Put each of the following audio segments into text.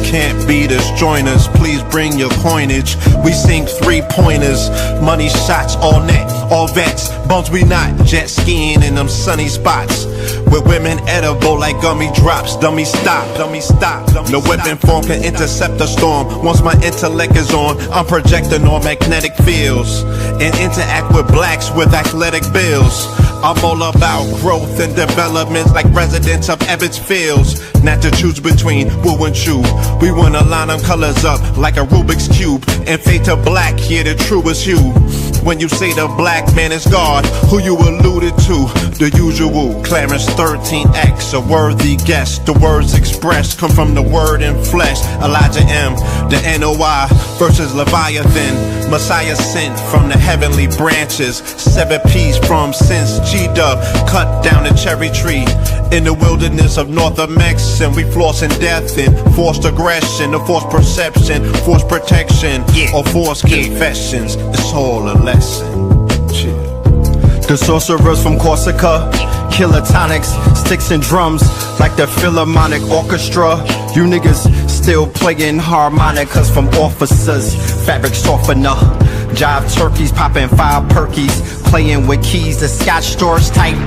can't beat us, join us, please bring your coinage. We sink 3-pointers, money shots, all net, all vets. Bums we not, jet skiing in them sunny spots. With women edible like gummy drops. Dummy stop, dummy stop. No weapon form can intercept a storm. Once my intellect is on, I'm projecting on magnetic fields and interact with blacks with athletic bills. I'm all about growth and development like residents of Ebbets Fields. Not to choose between woo and chew. We wanna line them colors up like a Rubik's Cube and fade to black, yeah, the truest hue. When you say the black man is God, who you alluded to? The usual Clarence 13X, a worthy guess. The words expressed come from the word in flesh. Elijah M, the NOI versus Leviathan. Messiah sent from the heavenly branches. 7 P's from since G-Dub cut down the cherry tree. In the wilderness of North Mex, and we flossing death and forced aggression, or forced perception, forced protection, or forced confessions. It's all a lesson. The sorcerers from Corsica, killer tonics, sticks and drums like the Philharmonic Orchestra. You niggas still playing harmonicas from officers, fabric softener. Jive turkeys popping 5 perkies, playing with keys, the Scotch storage type.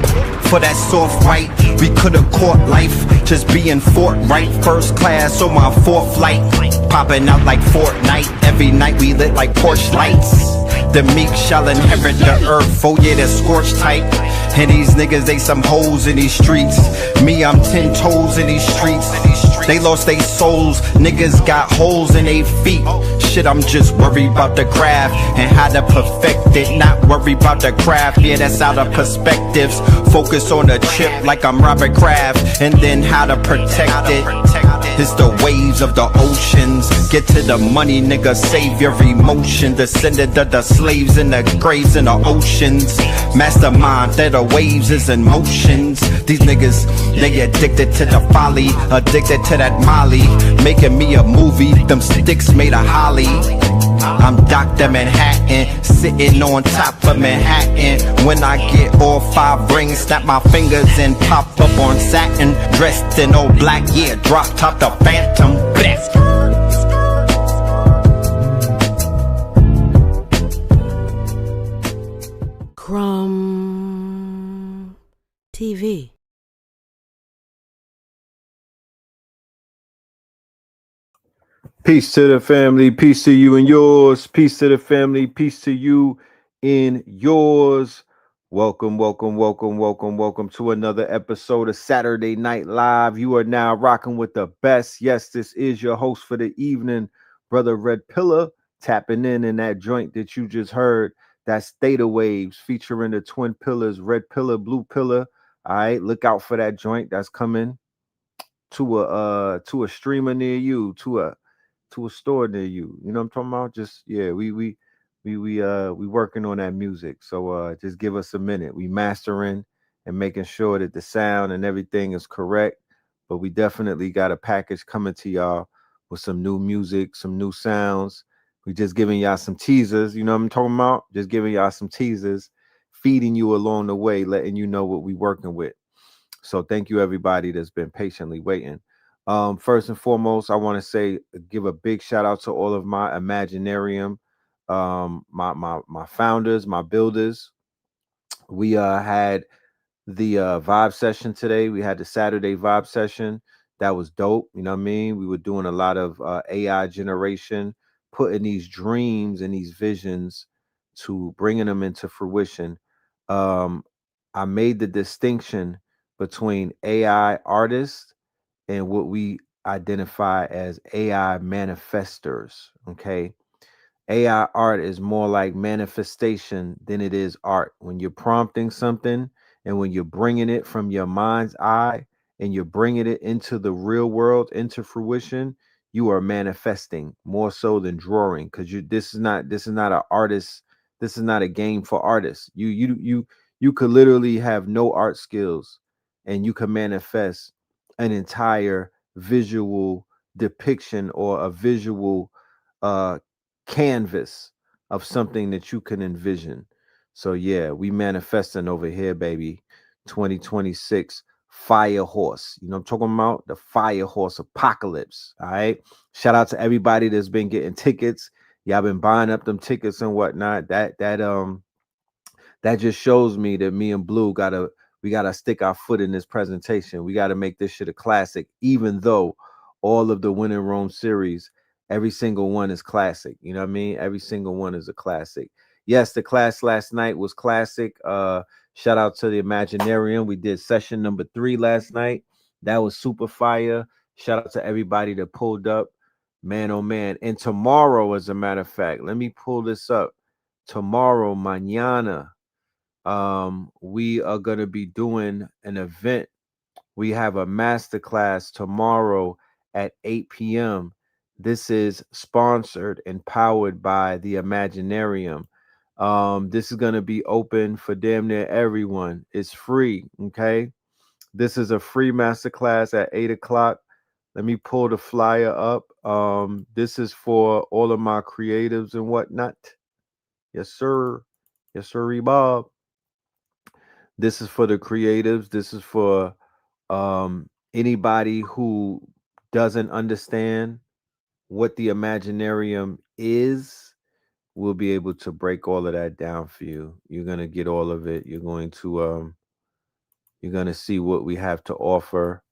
For that soft right, we could've caught life, just being forthright. First class on my 4th flight, popping out like Fortnite. Every night we lit like Porsche lights. The meek shall inherit the earth, oh yeah, that's scorched type. And these niggas, they some hoes in these streets. Me, I'm 10 toes in these streets. They lost their souls, niggas got holes in their feet. Shit, I'm just worried about the craft and how to perfect it. Not worried about the craft, yeah, that's out of perspectives. Focus on the chip like I'm Robert Kraft, and then how to protect it. It's the waves of the oceans. Get to the money, nigga, save your emotion. Descendant of the slaves in the graves in the oceans. Mastermind that the waves is in motions. These niggas, they addicted to the folly, addicted to that molly. Making me a movie, them sticks made of holly. I'm Dr. Manhattan, sitting on top of Manhattan. When I get all 5 rings, snap my fingers and pop up on satin. Dressed in all black, yeah, drop top the Phantom. Blast. Crumb TV. Peace to the family, peace to you and yours, peace to the family, peace to you and yours. Welcome to another episode of Saturday Night Live. You are now rocking with the best. Yes, this is your host for the evening, Brother Red Pillar, tapping in that joint that you just heard. That's Theta Waves featuring the twin pillars, Red Pillar, Blue Pillar. All right, look out for that joint. That's coming to a streamer near you, to a store near you. You know what I'm talking about? Just yeah, we working on that music. So just give us a minute. We mastering and making sure that the sound and everything is correct. But we definitely got a package coming to y'all with some new music, some new sounds. We just giving y'all some teasers, you know what I'm talking about? Just giving y'all some teasers, feeding you along the way, letting you know what we working with. So thank you everybody that's been patiently waiting. First and foremost, I want to give a big shout out to all of my Imaginarium, my founders, my builders. We had the vibe session today. We had the Saturday vibe session. That was dope. You know what I mean? We were doing a lot of AI generation, putting these dreams and these visions to bringing them into fruition. I made the distinction between AI artists and what we identify as AI manifestors. Okay. AI art is more like manifestation than it is art. When you're prompting something and when you're bringing it from your mind's eye and you're bringing it into the real world, into fruition, you are manifesting more so than drawing. Because this is not an artist. This is not a game for artists. You could literally have no art skills and you can manifest an entire visual depiction or a visual canvas of something that you can envision. So yeah, we manifesting over here, baby. 2026 fire horse. You know what I'm talking about? The fire horse apocalypse. All right. Shout out to everybody that's been getting tickets. Y'all been buying up them tickets and whatnot. That just shows me that me and Blue we gotta stick our foot in this presentation. We gotta make this shit a classic, even though all of the Win in Rome series, every single one is classic. You know what I mean? Every single one is a classic. Yes, the class last night was classic. Shout out to the Imaginarium. We did session number 3 last night. That was super fire. Shout out to everybody that pulled up. Man, oh man. And tomorrow, as a matter of fact, let me pull this up. Tomorrow, mañana, we are going to be doing an event. We have a masterclass tomorrow at 8 p.m. This is sponsored and powered by the Imaginarium. This is going to be open for damn near everyone. It's free. Okay. This is a free masterclass at 8 o'clock. Let me pull the flyer up. This is for all of my creatives and whatnot. Yes, sir. Yes, sir, Bob. This is for the creatives. This is for anybody who doesn't understand what the Imaginarium is. We'll be able to break all of that down for you. You're gonna get all of it. You're gonna see what we have to offer,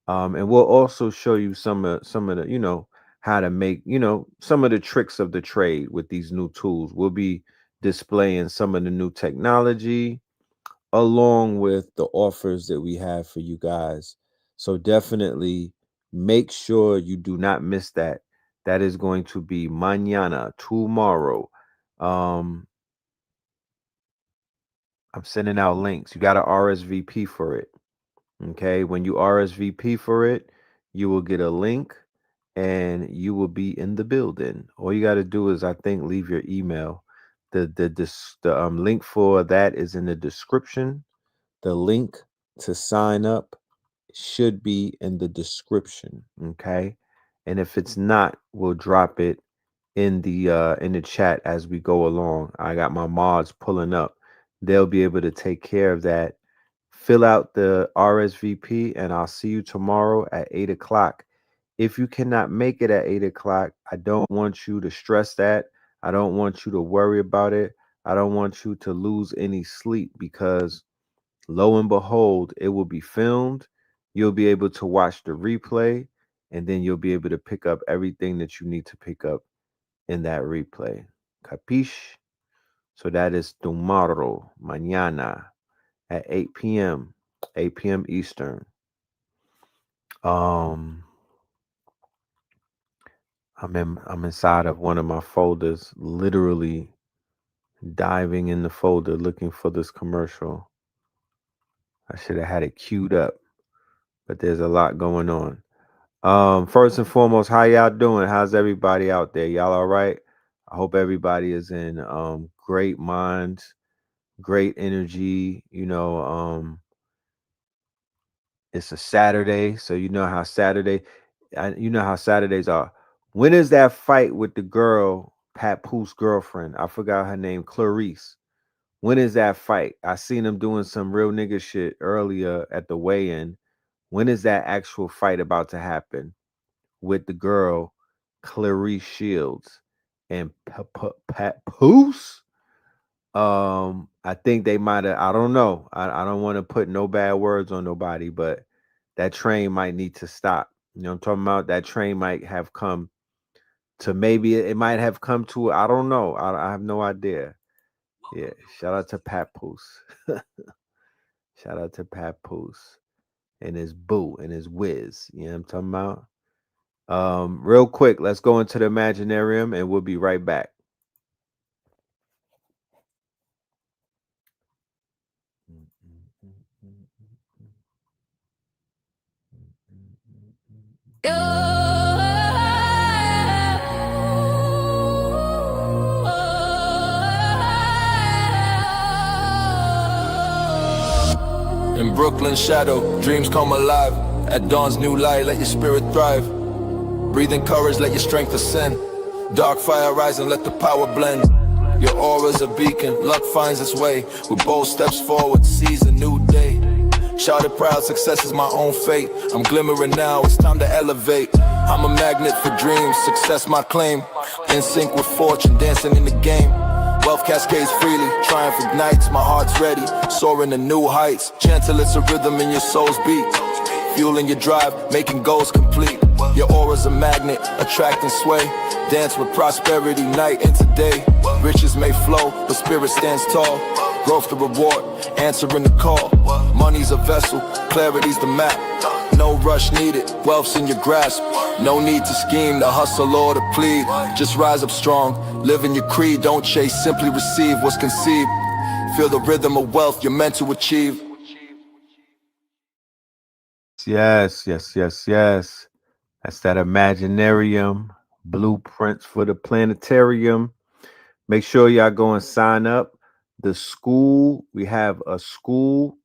and we'll also show you some of the how to make some of the tricks of the trade with these new tools. We'll be displaying some of the new technology along with the offers that we have for you guys. So definitely make sure you do not miss that. That is going to be mañana, tomorrow. I'm sending out links. You got to RSVP for it. Okay. When you RSVP for it, you will get a link and you will be in the building. All you got to do is, I think, leave your email. The link for that is in the description. The link to sign up should be in the description. Okay. And if it's not, we'll drop it in the chat as we go along. I got my mods pulling up. They'll be able to take care of that. Fill out the RSVP and I'll see you tomorrow at 8 o'clock. If you cannot make it at 8 o'clock, I don't want you to stress that. I don't want you to worry about it. I don't want you to lose any sleep, because lo and behold, it will be filmed. You'll be able to watch the replay, and then you'll be able to pick up everything that you need to pick up in that replay. Capiche? So that is tomorrow, mañana, at 8 p.m. 8 p.m. Eastern. I'm inside of one of my folders, literally diving in the folder looking for this commercial. I should have had it queued up, but there's a lot going on. First and foremost, how y'all doing? How's everybody out there? Y'all all right? I hope everybody is in great minds, great energy. It's a Saturday, so you know how Saturdays are. When is that fight with the girl, Pat Pooh's girlfriend? I forgot her name, Clarice. When is that fight? I seen him doing some real nigga shit earlier at the weigh-in. When is that actual fight about to happen with the girl, Clarice Shields and Pat Pooh's? I think they might have, I don't know. I don't want to put no bad words on nobody, but that train might need to stop. You know what I'm talking about? That train might have come to, maybe it might have come to, I don't know. I have no idea. Yeah. Shout out to Pat Poos. Shout out to Pat Poos and his boo and his whiz. You know what I'm talking about? Real quick, let's go into the Imaginarium and we'll be right back. In Brooklyn shadow, dreams come alive. At dawn's new light, let your spirit thrive. Breathing courage, let your strength ascend. Dark fire rise and let the power blend. Your aura's a beacon, luck finds its way. With bold steps forward, seize a new day. Shout it proud, success is my own fate. I'm glimmering now, it's time to elevate. I'm a magnet for dreams, success my claim. In sync with fortune, dancing in the game. Wealth cascades freely, triumph ignites, my heart's ready. Soaring to new heights, gentle it's a rhythm in your soul's beat. Fueling your drive, making goals complete. Your aura's a magnet, attracting sway. Dance with prosperity night into day. Riches may flow, but spirit stands tall. Growth the reward, answering the call. Money's a vessel, clarity's the map. No rush needed, wealth's in your grasp. No need to scheme, to hustle or to plead. Just rise up strong, live in your creed. Don't chase, simply receive what's conceived. Feel the rhythm of wealth you're meant to achieve. Yes. That's that Imaginarium blueprints for the planetarium. Make sure y'all go and sign up. The school, we have a school.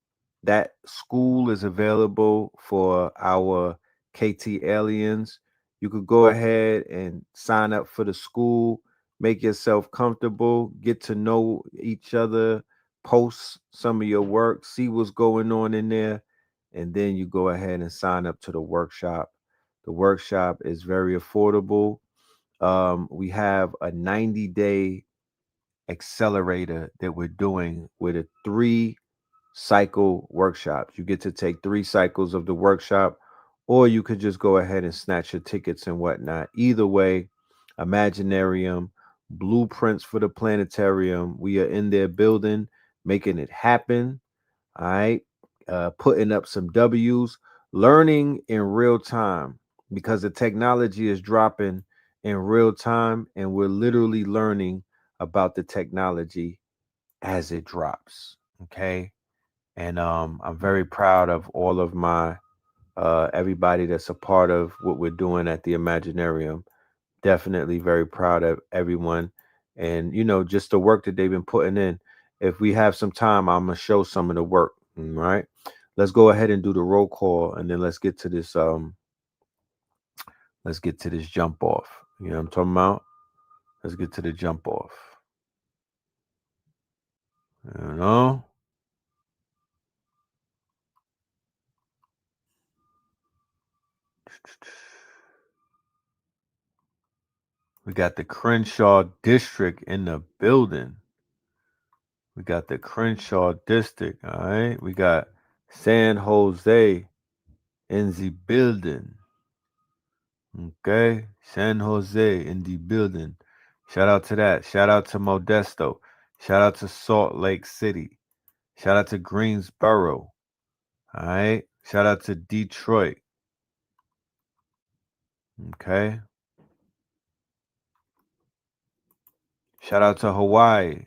That school is available for our KT aliens. You could go ahead and sign up for the school. Make yourself comfortable. Get to know each other. Post some of your work. See what's going on in there. And then you go ahead and sign up to the workshop. The workshop is very affordable. We have a 90-day accelerator that we're doing with a 3-cycle workshop. You get to take 3 cycles of the workshop, or you could just go ahead and snatch your tickets and whatnot. Either way, Imaginarium, blueprints for the planetarium. We are in there building, making it happen. All right. Putting up some W's, learning in real time because the technology is dropping in real time, and we're literally learning about the technology as it drops. Okay. And I'm very proud of all of my everybody that's a part of what we're doing at the Imaginarium. Definitely very proud of everyone, and just the work that they've been putting in. If we have some time, I'm gonna show some of the work. All right, let's go ahead and do the roll call, and then let's get to this jump off. You know what I'm talking about? Let's get to the jump off. We got the Crenshaw district in the building. We got the Crenshaw district. All right. We got San Jose in the building. Okay. San Jose in the building. Shout out to that. Shout out to Modesto. Shout out to Salt Lake City. Shout out to Greensboro. All right. Shout out to Detroit. Okay. Shout out to Hawaii.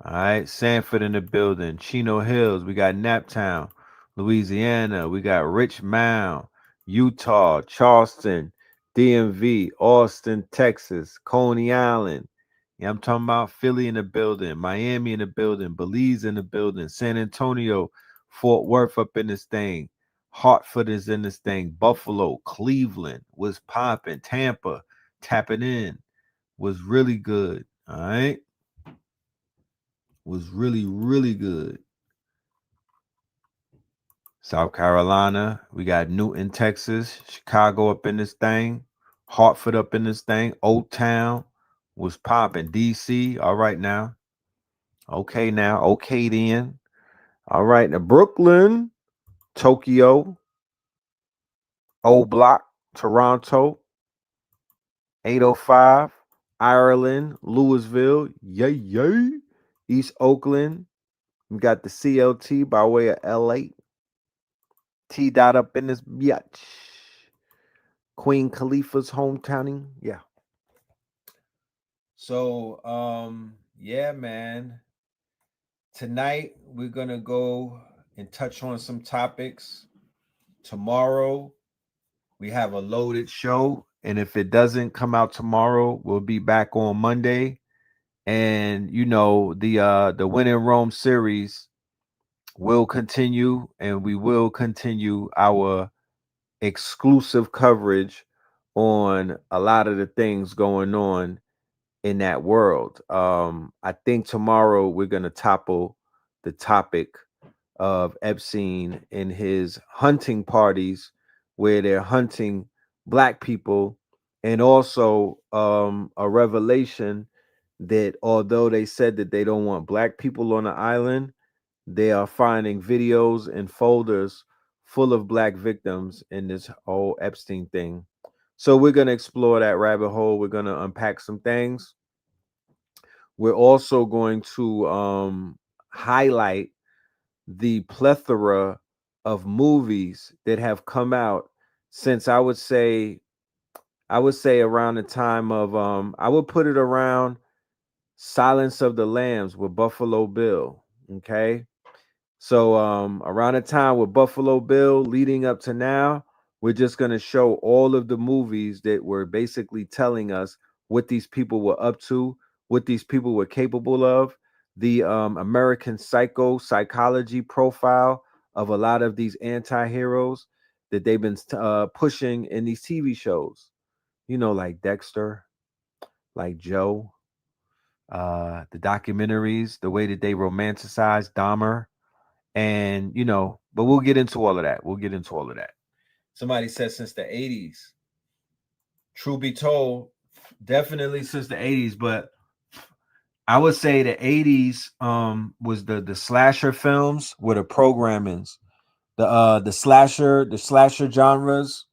All right. Sanford in the building. Chino Hills. We got Naptown, Louisiana. We got Richmond, Utah, Charleston, DMV, Austin, Texas, Coney Island. Yeah, I'm talking about Philly in the building, Miami in the building, Belize in the building, San Antonio, Fort Worth up in this thing, Hartford is in this thing, Buffalo, Cleveland was popping, Tampa tapping in, was really good. All right, was really, really good. South Carolina, we got Newton, Texas, Chicago up in this thing, Hartford up in this thing, Old Town was popping, DC. All right now. Okay now. Okay then. All right now. Brooklyn, Tokyo, O Block, Toronto, 805, Ireland, Louisville, yay. East Oakland. We got the CLT by way of LA. T dot up in this biatch. Queen Khalifa's hometowning. Yeah. So yeah, man. Tonight we're gonna go and touch on some topics. Tomorrow we have a loaded show, and if it doesn't come out tomorrow, we'll be back on Monday. And the Win in Rome series will continue, and we will continue our exclusive coverage on a lot of the things going on in that world. I think tomorrow we're going to topple the topic of Epstein in his hunting parties where they're hunting black people, and also a revelation that although they said that they don't want black people on the island, they are finding videos and folders full of black victims in this whole Epstein thing. So we're going to explore that rabbit hole. We're going to unpack some things. We're also going to highlight the plethora of movies that have come out since I would say around the time of I would put it around Silence of the Lambs with Buffalo Bill. Okay. So around the time with Buffalo Bill leading up to now, we're just going to show all of the movies that were basically telling us what these people were up to, what these people were capable of, the American psychology profile of a lot of these anti-heroes that they've been pushing in these TV shows. You know, like Dexter, like Joe, the documentaries, the way that they romanticize Dahmer, and but we'll get into all of that. Somebody said since the 80s. True be told, definitely since the 80s, but I would say the 80s was the slasher films were the programmings. The slasher genres,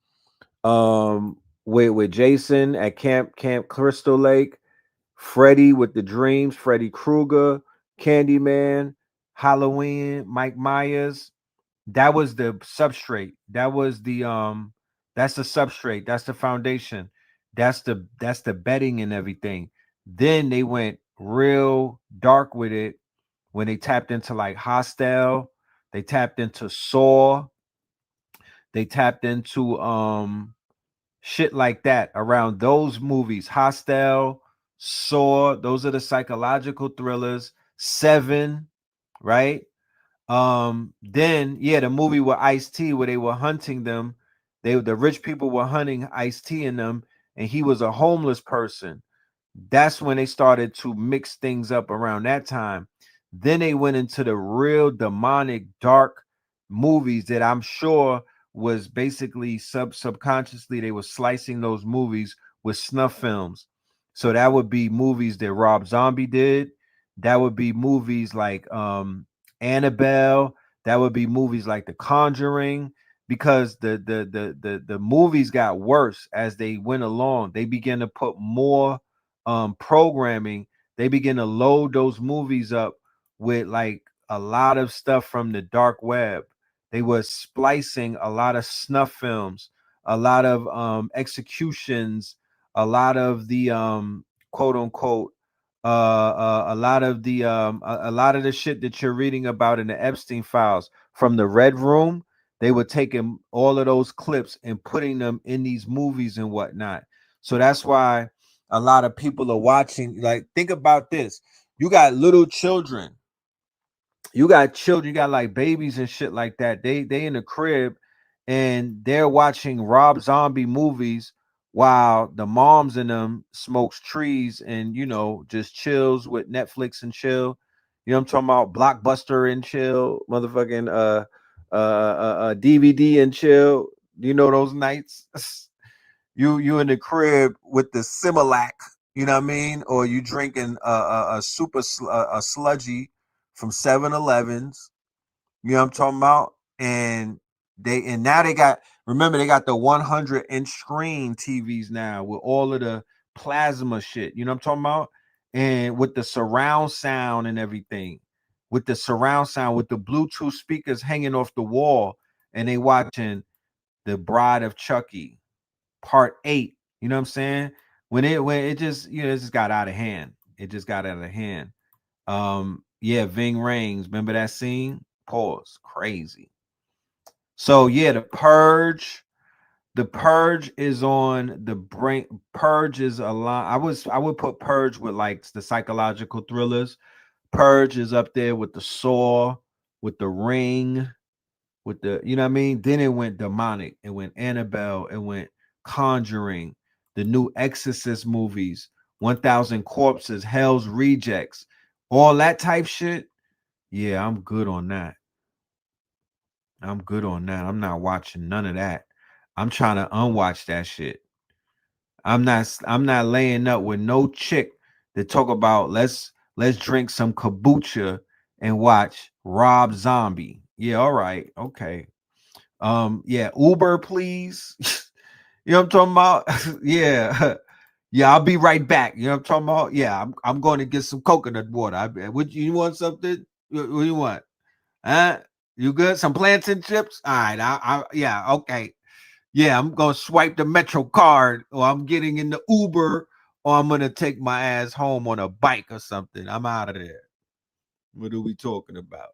with Jason at Camp Crystal Lake, Freddy with the Dreams, Freddy Krueger, Candyman, Halloween, Mike Myers. That was the substrate. That's the substrate. That's the foundation. That's the bedding and everything. Then they went real dark with it when they tapped into like Hostel. They tapped into Saw. They tapped into shit like that around those movies. Hostel, Saw, those are the psychological thrillers. Seven, right? Then yeah, the movie with Ice-T where they were hunting them. The rich people were hunting Ice-T in them, and he was a homeless person. That's when they started to mix things up around that time. Then they went into the real demonic dark movies that I'm sure was basically subconsciously they were slicing those movies with snuff films. So that would be movies that Rob Zombie did. That would be movies like Annabelle. That would be movies like The Conjuring, because the movies got worse as they went along. They began to put more programming. They begin to load those movies up with like a lot of stuff from the dark web. They were splicing a lot of snuff films, a lot of executions, a lot of the quote unquote a lot of the shit that you're reading about in the Epstein files from the Red Room. They were taking all of those clips and putting them in these movies and whatnot. So that's why a lot of people are watching. Like, think about this: you got little children, you got like babies and shit like that. They in the crib and they're watching Rob Zombie movies while the moms in them smokes trees and just chills with Netflix and chill. You know what I'm talking about? Blockbuster and chill, motherfucking DVD and chill. You know those nights? You in the crib with the Similac, you know what I mean? Or you drinking a a sludgy from 7-Elevens. You know what I'm talking about? And now they got, remember, they got the 100-inch screen TVs now with all of the plasma shit. You know what I'm talking about? And with the surround sound and everything. With the surround sound, with the Bluetooth speakers hanging off the wall, and they watching The Bride of Chucky Part 8. You know what I'm saying? When it just it just got out of hand. It just got out of hand. Yeah, Ving Rhames. Remember that scene? Pause. Crazy. So yeah, The Purge. The Purge is on the brain. Purge is a lot. I would put Purge with like the psychological thrillers. Purge is up there with the Saw, with the Ring, with the, you know what I mean? Then it went demonic. It went Annabelle. It went Conjuring. The new Exorcist movies, 1,000 Corpses, Hell's Rejects, all that type shit. Yeah, I'm good on that. I'm good on that. I'm not watching none of that. I'm trying to unwatch that shit. I'm not laying up with no chick to talk about let's drink some kombucha and watch Rob Zombie. Yeah, all right. Okay. Yeah, Uber, please. You know what I'm talking about? Yeah. Yeah, I'll be right back. You know what I'm talking about? Yeah, I'm going to get some coconut water. Would you want something? What do you want? Huh? You good? Some plantain chips? All right. Yeah, okay. Yeah, I'm gonna swipe the Metro card, or I'm getting in the Uber, or I'm gonna take my ass home on a bike or something. I'm out of there. What are we talking about?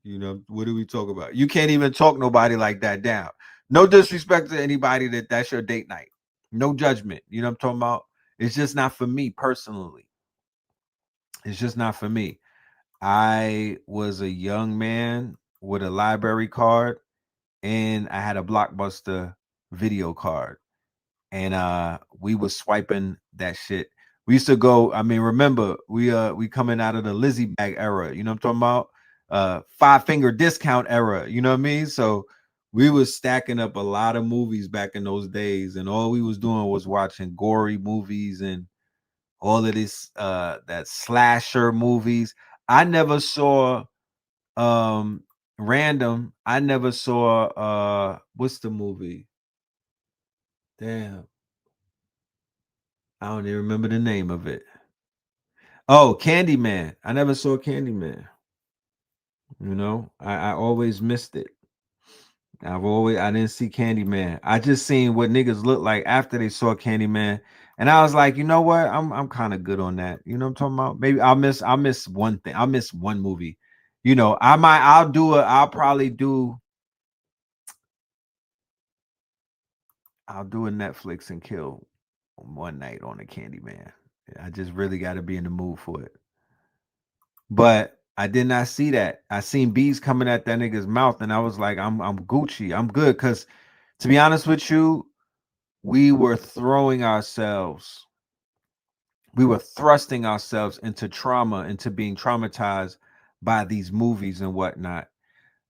You know, what are we talking about? You can't even talk nobody like that down. No disrespect to anybody that's your date night. No judgment. You know what I'm talking about? It's just not for me personally. It's just not for me. I was a young man with a library card, and I had a Blockbuster video card, and we was swiping that shit. We used to go, I mean, remember, we coming out of the Lizzie bag era, you know what I'm talking about? 5 finger discount era, you know what I mean? So we was stacking up a lot of movies back in those days, and all we was doing was watching gory movies and all of this that slasher movies. I never saw random. I never saw what's the movie? Damn. I don't even remember the name of it. Oh, Candyman. I never saw Candyman. You know, I always missed it. I didn't see Candyman. I just seen what niggas look like after they saw Candyman. And I was like, you know what? I'm kind of good on that. You know what I'm talking about? Maybe I'll miss one thing. I'll miss one movie. You know, I'll do a Netflix and kill one night on a Candyman. I just really got to be in the mood for it. But I did not see that. I seen bees coming at that nigga's mouth, and I was like, I'm Gucci. I'm good. Cause to be honest with you, we were thrusting ourselves into trauma, into being traumatized by these movies and whatnot.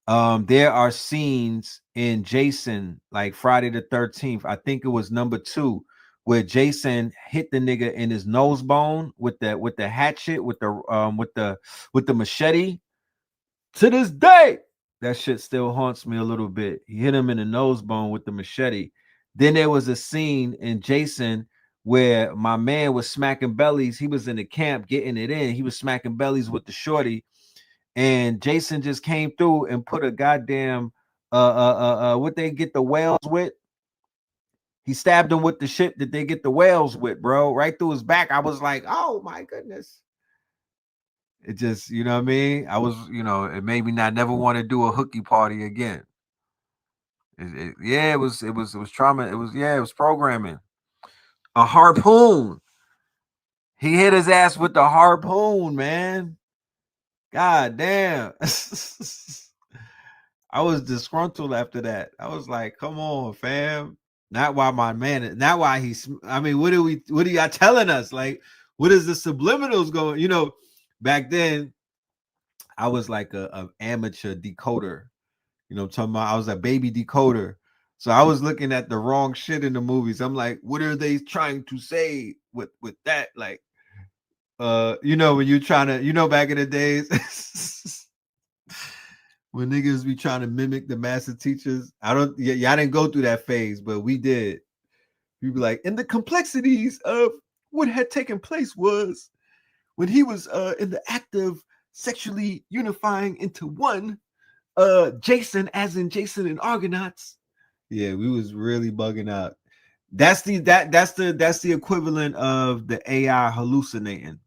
There are scenes in Jason, like Friday the 13th. I think it was number 2, where Jason hit the nigga in his nose bone with the hatchet, with the machete. To this day, that shit still haunts me a little bit. He hit him in the nose bone with the machete. Then there was a scene in Jason where my man was smacking bellies. He was in the camp getting it in. He was smacking bellies with the shorty, and Jason just came through and put a goddamn what they get the whales with. He stabbed him with the shit that they get the whales with, bro, right through his back. I was like, oh my goodness. It just, you know what I mean? I was, it made me not never want to do a hooky party again. Yeah, it was trauma. It was programming. A harpoon. He hit his ass with the harpoon, man. God damn. I was disgruntled after that. I was like, come on, fam. Not why my man, not why he's, I mean, what are y'all telling us? Like, what is the subliminals going? Back then, I was like a amateur decoder. You know what I'm talking about? I was a baby decoder. So I was looking at the wrong shit in the movies. I'm like, what are they trying to say with that? Like, when you're trying to, back in the days when niggas be trying to mimic the master teachers. Y'all didn't go through that phase, but we did. You'd be like, and the complexities of what had taken place was when he was in the act of sexually unifying into one Jason, as in Jason and Argonauts. Yeah, we was really bugging out. That's the equivalent of the AI hallucinating.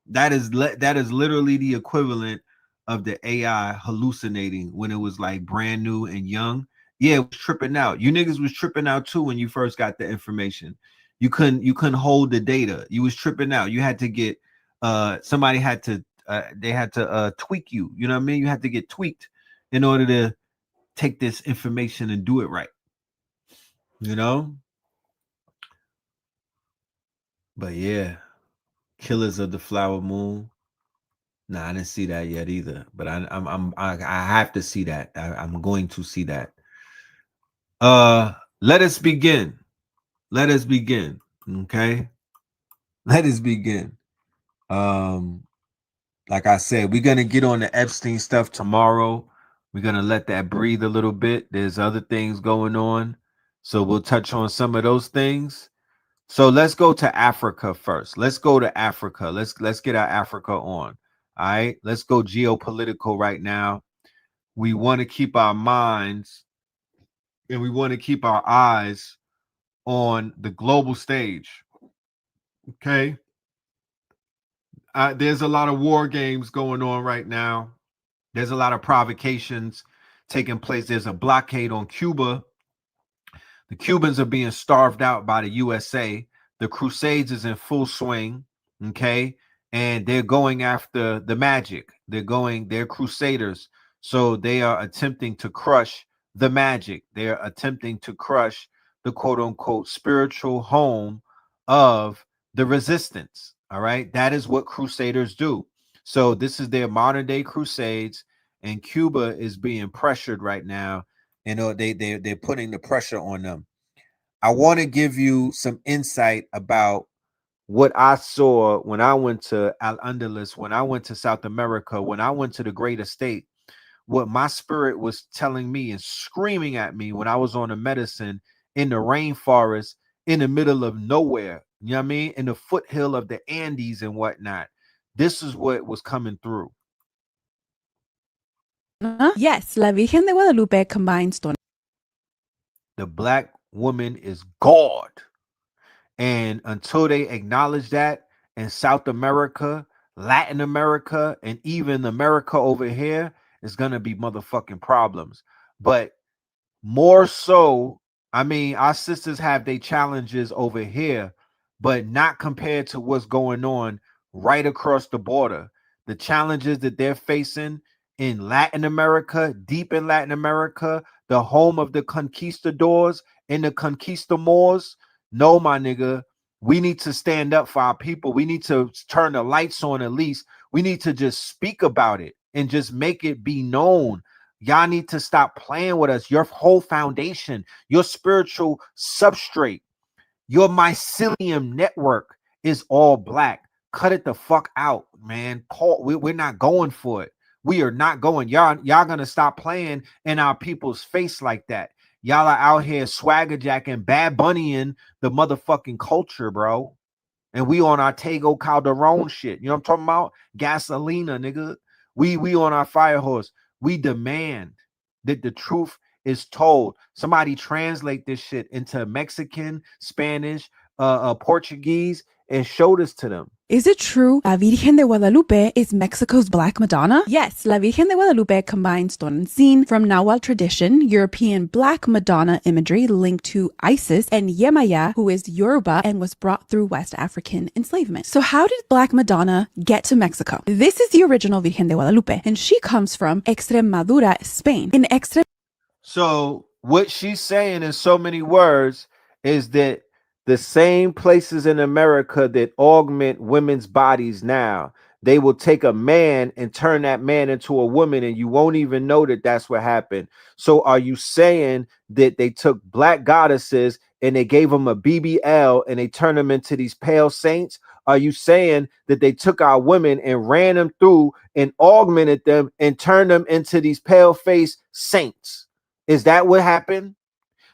That is literally the equivalent of the AI hallucinating when it was like brand new and young. Yeah, it was tripping out. You niggas was tripping out too when you first got the information. You couldn't hold the data. You was tripping out. You had to get somebody had to they had to tweak you. You know what I mean? You had to get tweaked in order to take this information and do it right. But yeah, Killers of the Flower Moon, Nah, I didn't see that yet either. But I have to see that. I'm going to see that. Let us begin. Let us begin. Okay. Let us begin. Like I said, we're gonna get on the Epstein stuff tomorrow. We're gonna let that breathe a little bit. There's other things going on, so we'll touch on some of those things. So let's go to Africa first. Let's go to Africa. Let's get our Africa on. All right, let's go geopolitical right now. We want to keep our minds and we want to keep our eyes on the global stage. Okay. There's a lot of war games going on right now. There's a lot of provocations taking place. There's a blockade on Cuba. The Cubans are being starved out by the USA. The Crusades is in full swing. Okay. And they're going after the magic. They're crusaders. So they are attempting to crush the magic. They're attempting to crush the quote unquote spiritual home of the resistance. All right. That is what crusaders do. So this is their modern day crusades, and Cuba is being pressured right now. You know, they're putting the pressure on them. I want to give you some insight about what I saw when I went to Al-Andalus, when I went to South America, when I went to the Great Estate, what my spirit was telling me and screaming at me when I was on the medicine in the rainforest in the middle of nowhere, you know what I mean? In the foothill of the Andes and whatnot. This is what was coming through. Yes, La Virgen de Guadalupe combines don. The black woman is God. And until they acknowledge that in South America, Latin America, and even America over here, it's going to be motherfucking problems. But more so, I mean, our sisters have their challenges over here, but not compared to what's going on right across the border. The challenges that they're facing in Latin America, deep in Latin America, the home of the conquistadors and the conquistadors. No, my nigga, we need to stand up for our people. We need to turn the lights on at least. We need to just speak about it and just make it be known. Y'all need to stop playing with us. Your whole foundation, your spiritual substrate, your mycelium network is all black. Cut it the fuck out, man. Paul, we're not going for it. We are not going. Y'all gonna stop playing in our people's face like that. Y'all are out here swagger jacking, bad bunnying the motherfucking culture, bro. And we on our Tego Calderon shit. You know what I'm talking about? Gasolina, nigga. We on our fire horse. We demand that the truth is told. Somebody translate this shit into Mexican, Spanish, Portuguese, and show this to them. Is it true La Virgen de Guadalupe is Mexico's Black Madonna? Yes, La Virgen de Guadalupe combines Tonancin from Nahuatl tradition, European Black Madonna imagery linked to Isis, and Yemaya, who is Yoruba and was brought through West African enslavement. So how did Black Madonna get to Mexico? This is the original Virgen de Guadalupe, and she comes from Extremadura, Spain. So what she's saying in so many words is that the same places in America that augment women's bodies now, they will take a man and turn that man into a woman, and you won't even know that that's what happened. So are you saying that they took black goddesses and they gave them a BBL and they turned them into these pale saints? Are you saying that they took our women and ran them through and augmented them and turned them into these pale face saints? Is that what happened?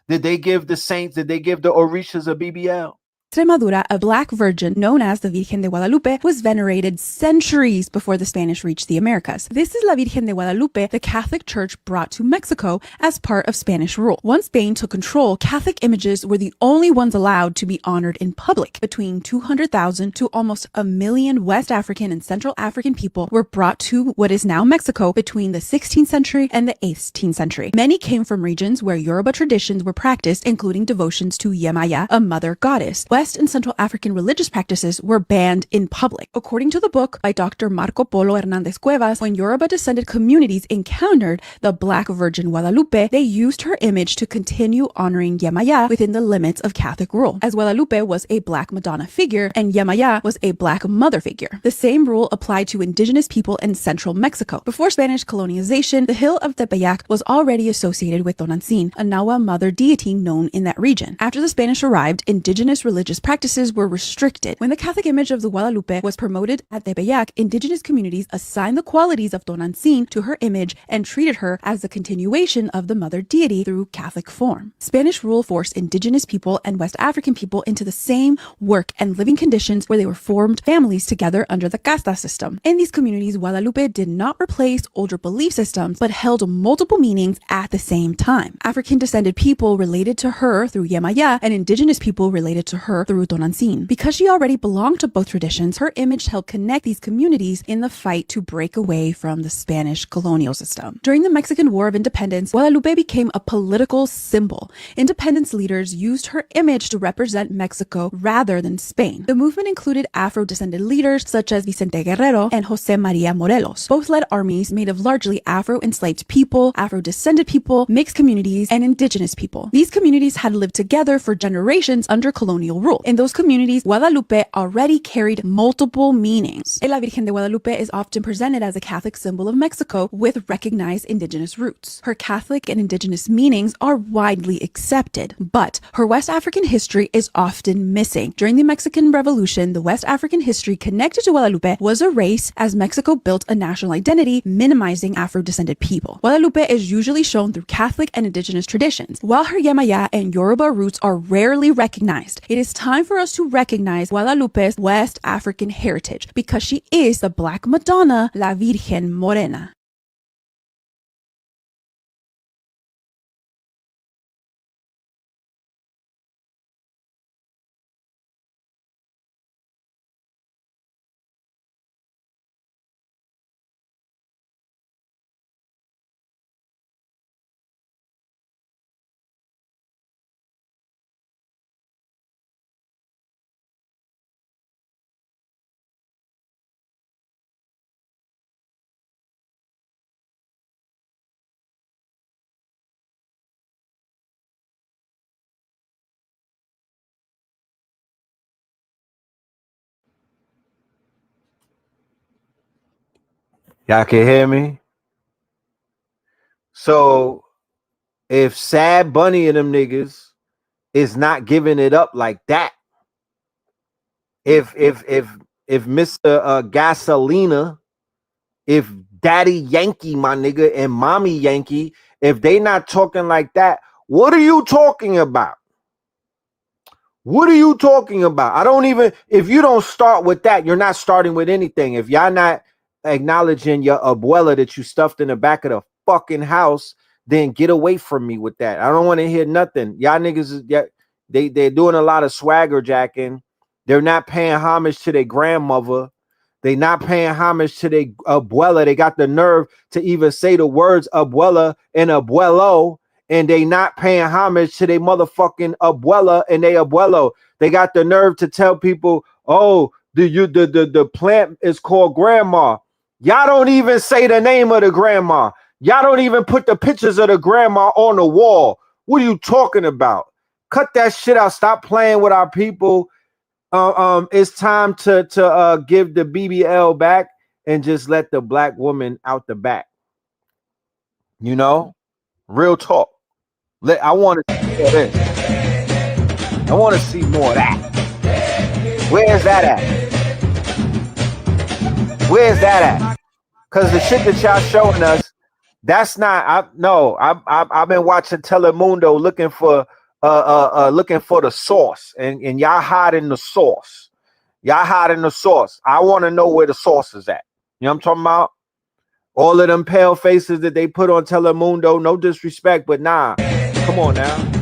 Did they give the saints, did they give the Orishas a BBL? Extremadura, a black virgin known as the Virgen de Guadalupe, was venerated centuries before the Spanish reached the Americas. This is La Virgen de Guadalupe the Catholic Church brought to Mexico as part of Spanish rule. Once Spain took control, Catholic images were the only ones allowed to be honored in public. Between 200,000 to almost 1 million West African and Central African people were brought to what is now Mexico between the 16th century and the 18th century. Many came from regions where Yoruba traditions were practiced, including devotions to Yemaya, a mother goddess. West West and Central African religious practices were banned in public. According to the book by Dr. Marco Polo Hernandez Cuevas, when Yoruba-descended communities encountered the Black Virgin Guadalupe, they used her image to continue honoring Yemaya within the limits of Catholic rule, as Guadalupe was a Black Madonna figure and Yemaya was a Black mother figure. The same rule applied to indigenous people in central Mexico. Before Spanish colonization, the hill of Tepeyac was already associated with Tonantzin, a Nahua mother deity known in that region. After the Spanish arrived, indigenous religious practices were restricted. When the Catholic image of the Guadalupe was promoted at Tepeyac, indigenous communities assigned the qualities of Tonantzin to her image and treated her as the continuation of the mother deity through Catholic form. Spanish rule forced indigenous people and West African people into the same work and living conditions where they were formed families together under the casta system. In these communities, Guadalupe did not replace older belief systems, but held multiple meanings at the same time. African descended people related to her through Yemaya and indigenous people related to her through Tonantzin. Because she already belonged to both traditions, her image helped connect these communities in the fight to break away from the Spanish colonial system. During the Mexican War of Independence, Guadalupe became a political symbol. Independence leaders used her image to represent Mexico rather than Spain. The movement included Afro-descended leaders such as Vicente Guerrero and Jose Maria Morelos. Both led armies made of largely Afro-enslaved people, Afro-descended people, mixed communities, and indigenous people. These communities had lived together for generations under colonial rule. In those communities, Guadalupe already carried multiple meanings. La Virgen de Guadalupe is often presented as a Catholic symbol of Mexico with recognized indigenous roots. Her Catholic and indigenous meanings are widely accepted, but her West African history is often missing. During the Mexican Revolution, the West African history connected to Guadalupe was erased as Mexico built a national identity, minimizing Afro-descended people. Guadalupe is usually shown through Catholic and indigenous traditions. While her Yemaya and Yoruba roots are rarely recognized, it is time for us to recognize Guadalupe's West African heritage because she is the Black Madonna, La Virgen Morena. Y'all can hear me? So if Sad Bunny and them niggas is not giving it up like that, if Mr. Gasolina, if Daddy Yankee, my nigga, and Mommy Yankee, if they not talking like that, what are you talking about? What are you talking about? I don't even, if you don't start with that, you're not starting with anything. If y'all not acknowledging your abuela that you stuffed in the back of the fucking house, then get away from me with that. I don't want to hear nothing. Y'all niggas, they're doing a lot of swagger jacking. They're not paying homage to their grandmother. They not paying homage to their abuela. They got the nerve to even say the words abuela and abuelo, and they not paying homage to their motherfucking abuela and their abuelo. They got the nerve to tell people, oh, the plant is called grandma. Y'all don't even say the name of the grandma. Y'all don't even put the pictures of the grandma on the wall. What are you talking about? Cut that shit out. Stop playing with our people. It's time to give the BBL back and just let the black woman out the back. You know, real talk. I want to see this. I want to see more of that. Where's that at? Where's that at? Because the shit that y'all showing us, that's not. I've been watching Telemundo looking for the sauce, and y'all hiding the sauce. Y'all hiding the sauce. I want to know where the sauce is at. You know what I'm talking about? All of them pale faces that they put on Telemundo. No disrespect, but nah. Come on now.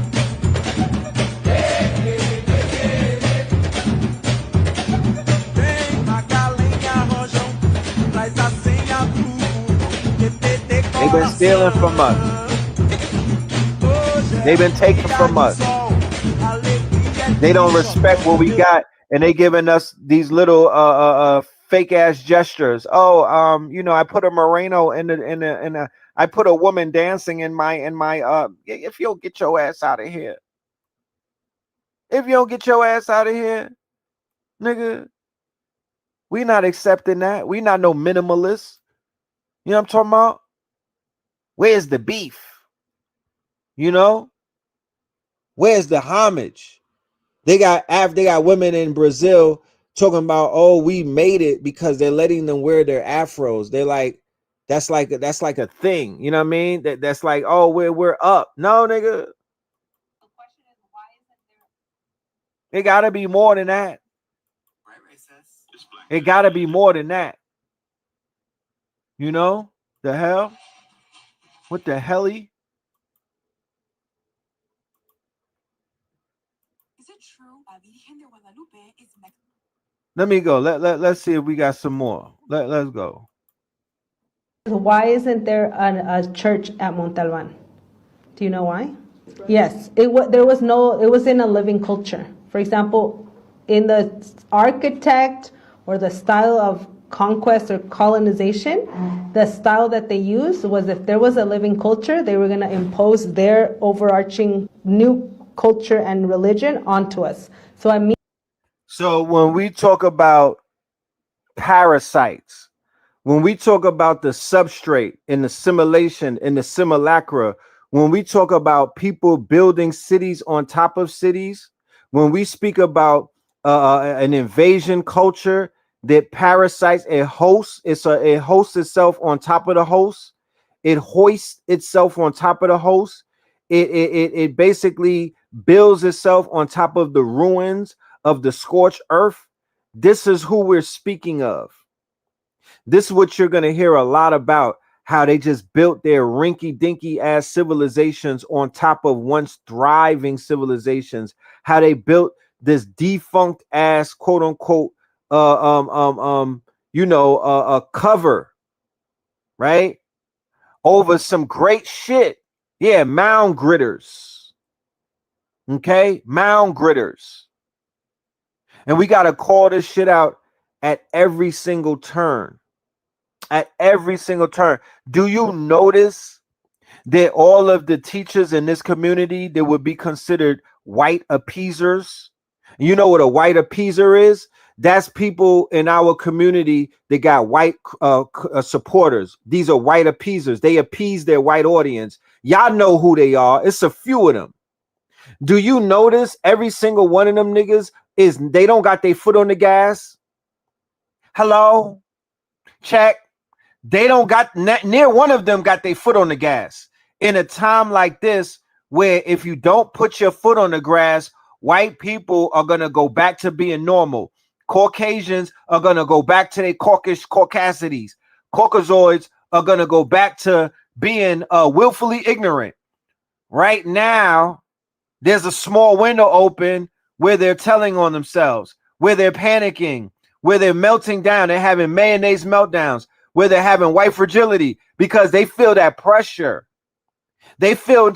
They've been stealing from us. They've been taking from us. They don't respect what we got, and they giving us these little fake ass gestures. Oh, you know, I put a Moreno in the I put a woman dancing in my if you don't get your ass out of here. If you don't get your ass out of here, nigga, we not accepting that. We not no minimalists. You know what I'm talking about? Where's the beef? You know? Where's the homage? They got women in Brazil talking about, oh, we made it because they're letting them wear their afros. They're like, that's like a thing. You know what I mean? That's like, oh, we're up. No, nigga. The question is, why isn't there? It gotta be more than that. It gotta be more than that. You know? The hell? What the helly? Is it true La Virgen de Guadalupe is Mexican? Let me go. Let's see if we got some more. Let's go. Why isn't there a church at Montalban? Do you know why? Yes, it was in a living culture. For example, in the architect or the style of conquest or colonization, the style that they used was if there was a living culture, they were going to impose their overarching new culture and religion onto us. So when we talk about parasites, when we talk about the substrate and the simulation and the simulacra, when we talk about people building cities on top of cities, when we speak about an invasion culture that parasites a host, it hosts itself on top of the host, it hoists itself on top of the host, it basically builds itself on top of the ruins of the scorched earth. This is who we're speaking of. This is what you're going to hear a lot about, how they just built their rinky-dinky ass civilizations on top of once thriving civilizations, how they built this defunct ass quote unquote a cover, right, over some great shit. Yeah, mound gritters. Okay, mound gritters. And we got to call this shit out at every single turn. At every single turn. Do you notice that all of the teachers in this community that would be considered white appeasers? You know what a white appeaser is? That's people in our community that got white supporters. These are white appeasers. They appease their white audience. Y'all know who they are. It's a few of them. Do you notice every single one of them niggas they don't got their foot on the gas? Hello? Check. They don't got near one of them got their foot on the gas. In a time like this, where if you don't put your foot on the grass, white people are going to go back to being normal. Caucasians are going to go back to their caucasities. Caucasoids are going to go back to being willfully ignorant. Right now, there's a small window open where they're telling on themselves, where they're panicking, where they're melting down. They're having mayonnaise meltdowns, where they're having white fragility because they feel that pressure. They feel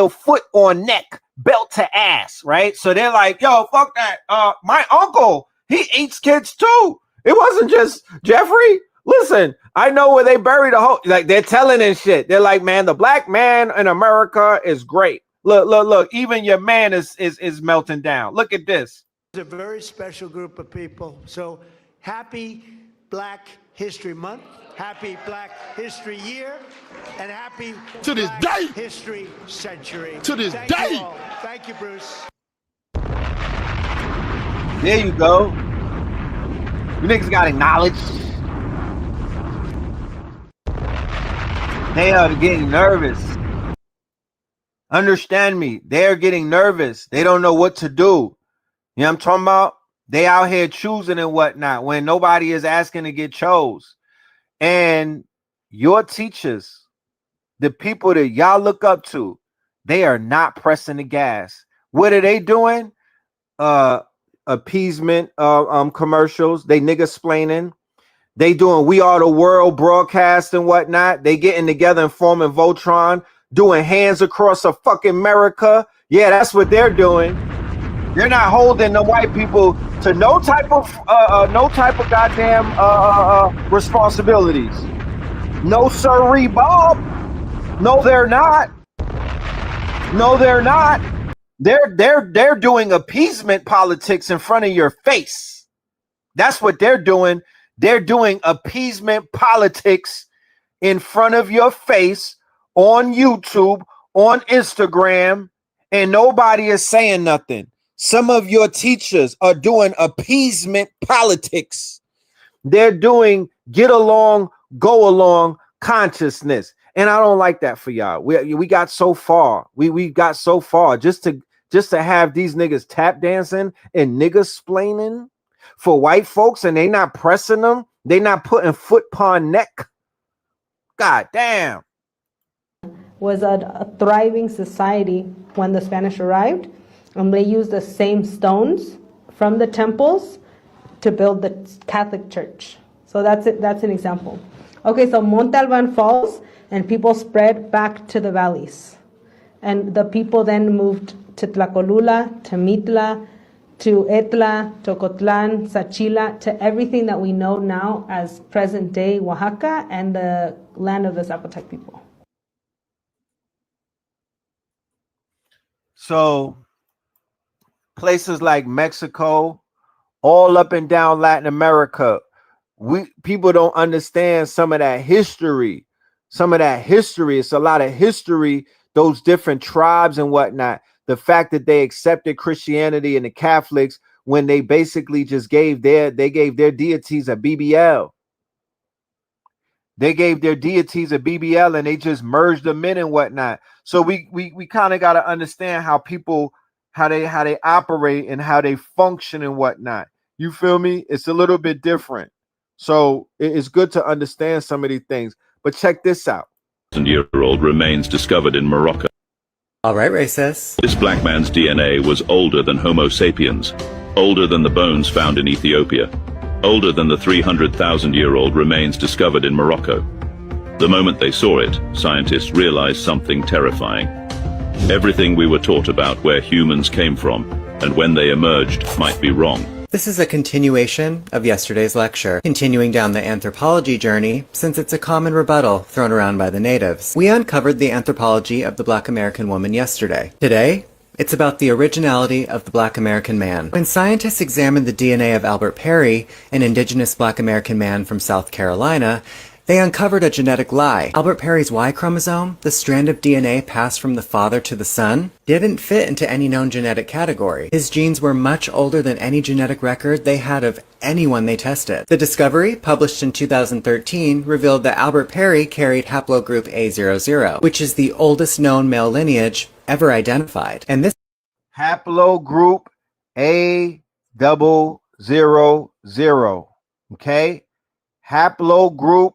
foot on neck, belt to ass, right? So they're like, yo, fuck that. My uncle, he eats kids too. It wasn't just Jeffrey. Listen, I know where they bury the whole, like they're telling and shit. They're like, man, the black man in America is great. Look, even your man is melting down. Look at this. It's a very special group of people. So happy Black History Month, happy Black History Year, and happy to this Black day History Century. To this Thank day. You all. Thank you, Bruce. There you go. You niggas got acknowledged. They are getting nervous. Understand me. They're getting nervous. They don't know what to do. You know what I'm talking about? They out here choosing and whatnot when nobody is asking to get chose. And your teachers, the people that y'all look up to, they are not pressing the gas. What are they doing? Appeasement commercials. They nigga-splaining. They doing We Are the World broadcast and whatnot. They getting together and forming Voltron, doing hands across a fucking America. Yeah, that's what they're doing. They're not holding the white people to no type of goddamn responsibilities. No sirree, Bob. No, they're not. No, they're not. They're doing appeasement politics in front of your face. That's what they're doing. They're doing appeasement politics in front of your face on YouTube, on Instagram, and nobody is saying nothing. Some of your teachers are doing appeasement politics. They're doing get along, go along consciousness. And I don't like that for y'all. We got so far. We got so far just to have these niggas tap dancing and niggas splaining for white folks, and they not pressing them. They not putting foot upon neck. God damn. Was a thriving society when the Spanish arrived, and they used the same stones from the temples to build the Catholic Church. So that's it. That's an example. Okay, so Monte Alban falls, and people spread back to the valleys, and the people then moved to Tlacolula, to Mitla, to Etla, Tocotlan, Sachila, to everything that we know now as present-day Oaxaca and the land of the Zapotec people. So places like Mexico, all up and down Latin America, people don't understand some of that history. Some of that history, it's a lot of history, those different tribes and whatnot. The fact that they accepted Christianity and the Catholics when they basically just gave their deities a BBL. They gave their deities a BBL and they just merged them in and whatnot. So we kind of got to understand how people, how they operate and how they function and whatnot. You feel me? It's a little bit different. So it's good to understand some of these things. But check this out. 1,000-year-old remains discovered in Morocco. All right, racist. This black man's DNA was older than Homo sapiens, older than the bones found in Ethiopia, older than the 300,000-year-old remains discovered in Morocco. The moment they saw it, scientists realized something terrifying. Everything we were taught about where humans came from and when they emerged might be wrong. This is a continuation of yesterday's lecture, continuing down the anthropology journey, since it's a common rebuttal thrown around by the natives. We uncovered the anthropology of the Black American woman yesterday. Today, it's about the originality of the Black American man. When scientists examined the DNA of Albert Perry, an indigenous Black American man from South Carolina, they uncovered a genetic lie. Albert Perry's Y chromosome, the strand of DNA passed from the father to the son, didn't fit into any known genetic category. His genes were much older than any genetic record they had of anyone they tested. The discovery, published in 2013, revealed that Albert Perry carried haplogroup A00, which is the oldest known male lineage ever identified. And this haplogroup A00. Okay? Haplogroup.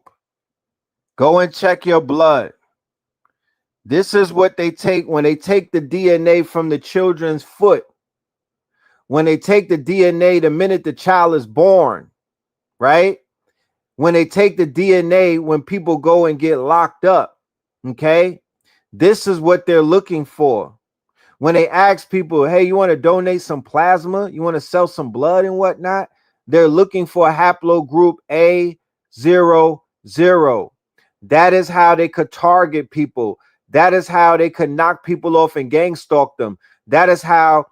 Go and check your blood. This is what they take when they take the DNA from the children's foot. When they take the DNA the minute the child is born, right? When they take the DNA when people go and get locked up, okay? This is what they're looking for. When they ask people, hey, you want to donate some plasma? You want to sell some blood and whatnot? They're looking for a haplogroup A00. That is how they could target people. That is how they could knock people off and gang stalk them. That is how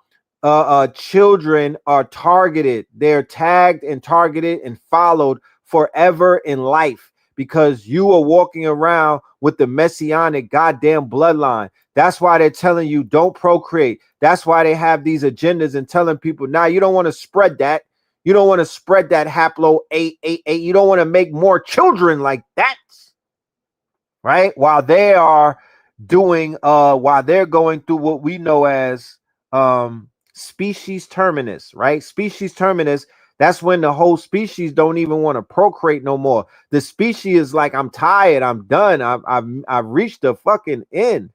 children are targeted. They're tagged and targeted and followed forever in life because you are walking around with the messianic goddamn bloodline. That's why they're telling you don't procreate. That's why they have these agendas and telling people, nah, you don't want to spread that. You don't want to spread that haplo 888. You don't want to make more children like that. Right? While they are doing while they're going through what we know as species terminus, right? Species terminus, that's when the whole species don't even want to procreate no more. The species is like, I'm tired, I'm done, I've reached the fucking end.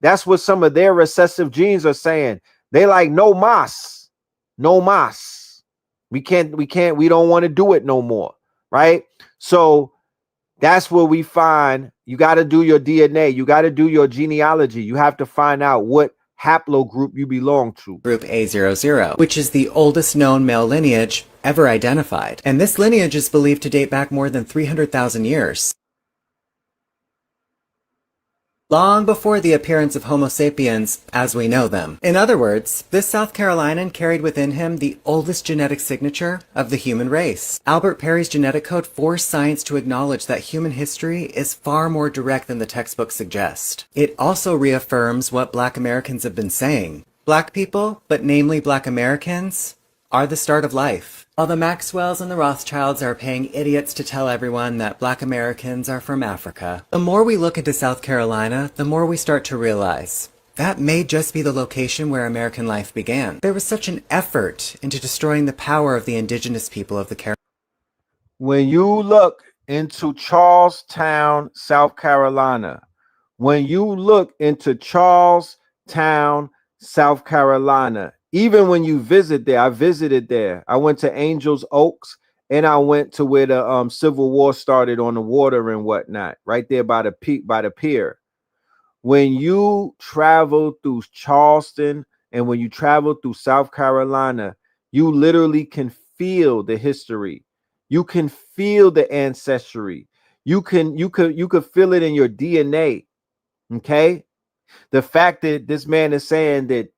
That's what some of their recessive genes are saying. They like no mas. No mas. We don't want to do it no more, right? So that's where we find you got to do your DNA. You got to do your genealogy. You have to find out what haplogroup you belong to. Group A00, which is the oldest known male lineage ever identified. And this lineage is believed to date back more than 300,000 years. Long before the appearance of Homo sapiens as we know them. In other words, this South Carolinian carried within him the oldest genetic signature of the human race. Albert Perry's genetic code forced science to acknowledge that human history is far more direct than the textbooks suggest. It also reaffirms what Black Americans have been saying. Black people, but namely Black Americans, are the start of life. While the Maxwells and the Rothschilds are paying idiots to tell everyone that Black Americans are from Africa, the more we look into South Carolina, the more we start to realize that may just be the location where American life began. There was such an effort into destroying the power of the indigenous people of the Carolinas. When you look into Charlestown, South Carolina, when you look into Charlestown, South Carolina, even when you visit there, I visited there. I went to Angels Oaks and I went to where the Civil War started on the water and whatnot, right there by the pier. When you travel through Charleston and when you travel through South Carolina, you literally can feel the history. You can feel the ancestry. You could feel it in your DNA. Okay. The fact that this man is saying that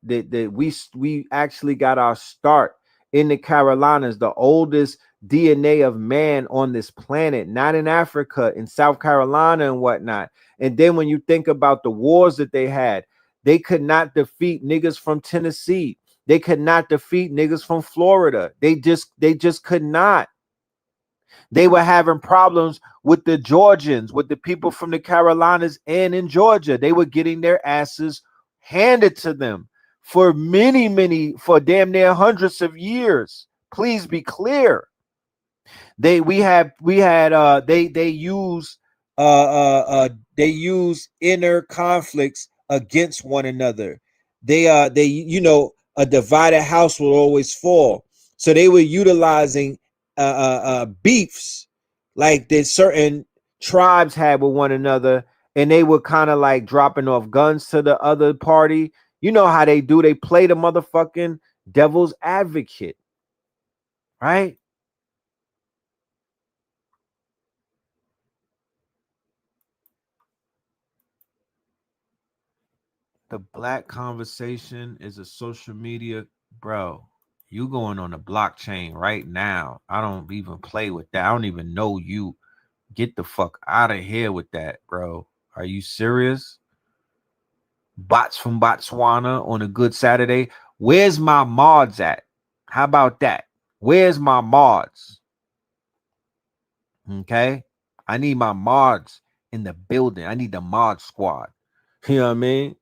we actually got our start in the Carolinas, the oldest DNA of man on this planet, not in Africa, in South Carolina and whatnot. And then when you think about the wars that they had, they could not defeat niggas from Tennessee. They could not defeat niggas from Florida. They just could not. They were having problems with the Georgians, with the people from the Carolinas and in Georgia. They were getting their asses handed to them for for damn near hundreds of years. Please be clear. They use inner conflicts against one another. A divided house will always fall. So they were utilizing beefs like that certain tribes had with one another, and they were kind of like dropping off guns to the other party. You know how they do. They play the motherfucking devil's advocate, right? The Black Conversation is a social media, bro. You going on the blockchain right now. I don't even play with that. I don't even know you. Get the fuck out of here with that, bro. Are you serious? Bots from Botswana on a good Saturday. Where's my mods at? How about that? Where's my mods? Okay. I need my mods in the building. I need the mod squad. You know what I mean?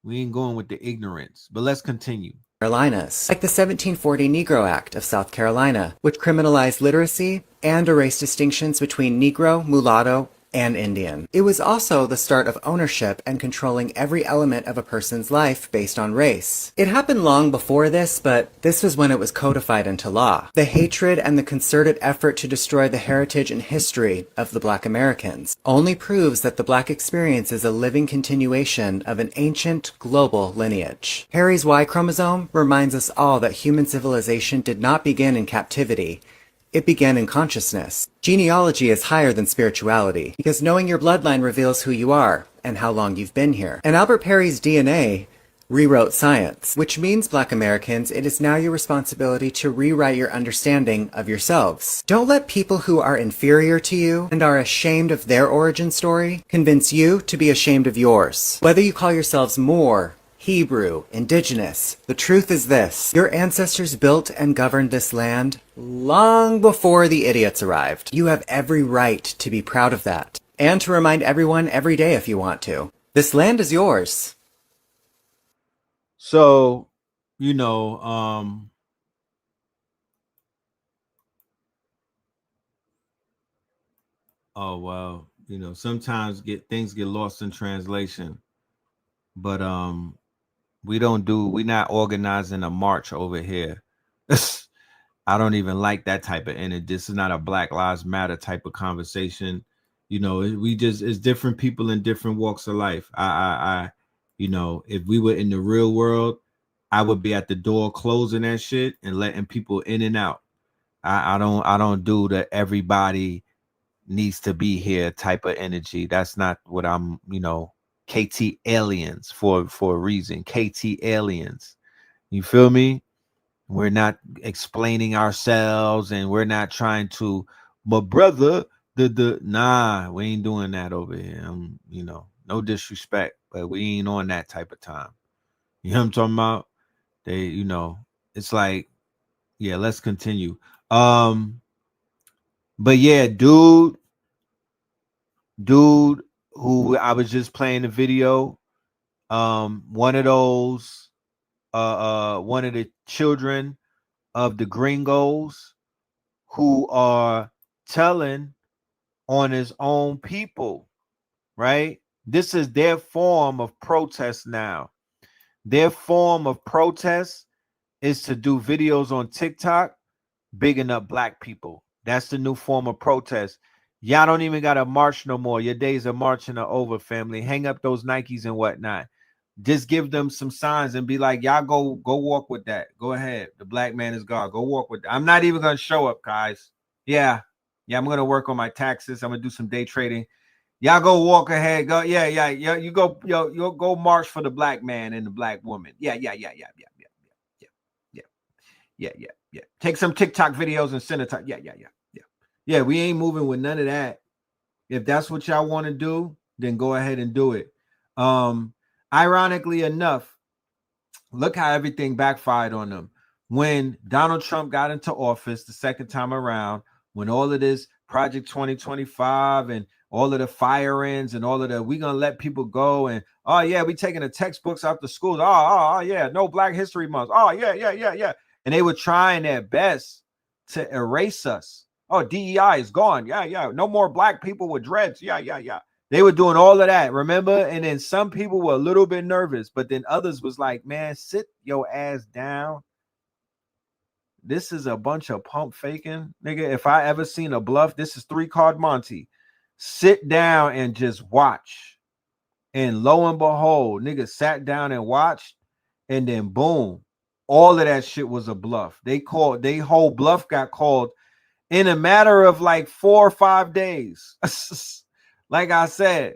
We ain't going with the ignorance, but let's continue. Carolinas, like the 1740 Negro Act of South Carolina, which criminalized literacy and erased distinctions between Negro, mulatto, and Indian. It was also the start of ownership and controlling every element of a person's life based on race. It happened long before this, but this was when it was codified into law. The hatred and the concerted effort to destroy the heritage and history of the Black Americans only proves that the Black experience is a living continuation of an ancient global lineage. Harry's Y chromosome reminds us all that human civilization did not begin in captivity. It began in consciousness. Genealogy is higher than spirituality, because knowing your bloodline reveals who you are and how long you've been here. And Albert Perry's DNA rewrote science, which means, Black Americans, it is now your responsibility to rewrite your understanding of yourselves. Don't let people who are inferior to you and are ashamed of their origin story convince you to be ashamed of yours. Whether you call yourselves Moor, Hebrew, Indigenous, the truth is this: your ancestors built and governed this land long before the idiots arrived. You have every right to be proud of that, and to remind everyone every day if you want to. This land is yours. So, sometimes things get lost in translation, but we're not organizing a march over here. I don't even like that type of energy. This is not a Black Lives Matter type of conversation. It's different people in different walks of life. You know, if we were in the real world, I would be at the door closing that shit and letting people in and out. I don't do the everybody needs to be here type of energy. That's not what I'm, you know, KT aliens for a reason. KT aliens. You feel me? We're not explaining ourselves and we're not trying to, but brother, nah, we ain't doing that over here. You know, no disrespect, but we ain't on that type of time. You know what I'm talking about? They, you know, it's like, yeah, let's continue. But yeah, dude who I was just playing the video, one of those, one of the children of the gringos who are telling on his own people, right? This is their form of protest now. Their form of protest is to do videos on TikTok bigging up black people. That's the new form of protest. Y'all don't even got to march no more. Your days of marching are over, family. Hang up those Nikes and whatnot. Just give them some signs and be like, y'all go walk with that. Go ahead. The black man is God. Go walk with that. I'm not even going to show up, guys. Yeah, I'm going to work on my taxes. I'm going to do some day trading. Y'all go walk ahead. Go, yeah. You go, you'll go march for the black man and the black woman. Yeah. Take some TikTok videos and send it to, yeah. We ain't moving with none of that. If that's what y'all want to do, then go ahead and do it. Ironically enough, look how everything backfired on them. When Donald Trump got into office the second time around, when all of this Project 2025 and all of the firings and all of the, we gonna let people go and, oh yeah, we taking the textbooks out the schools. Oh yeah, no Black History Month. Oh yeah. And they were trying their best to erase us. Oh, DEI is gone. Yeah. No more black people with dreads. Yeah. They were doing all of that, remember? And then some people were a little bit nervous, but then others was like, man, sit your ass down. This is a bunch of pump faking. Nigga, if I ever seen a bluff, this is 3-card Monty. Sit down and just watch. And lo and behold, nigga sat down and watched, and then boom, all of that shit was a bluff. They whole bluff got called in a matter of like 4 or 5 days. Like I said,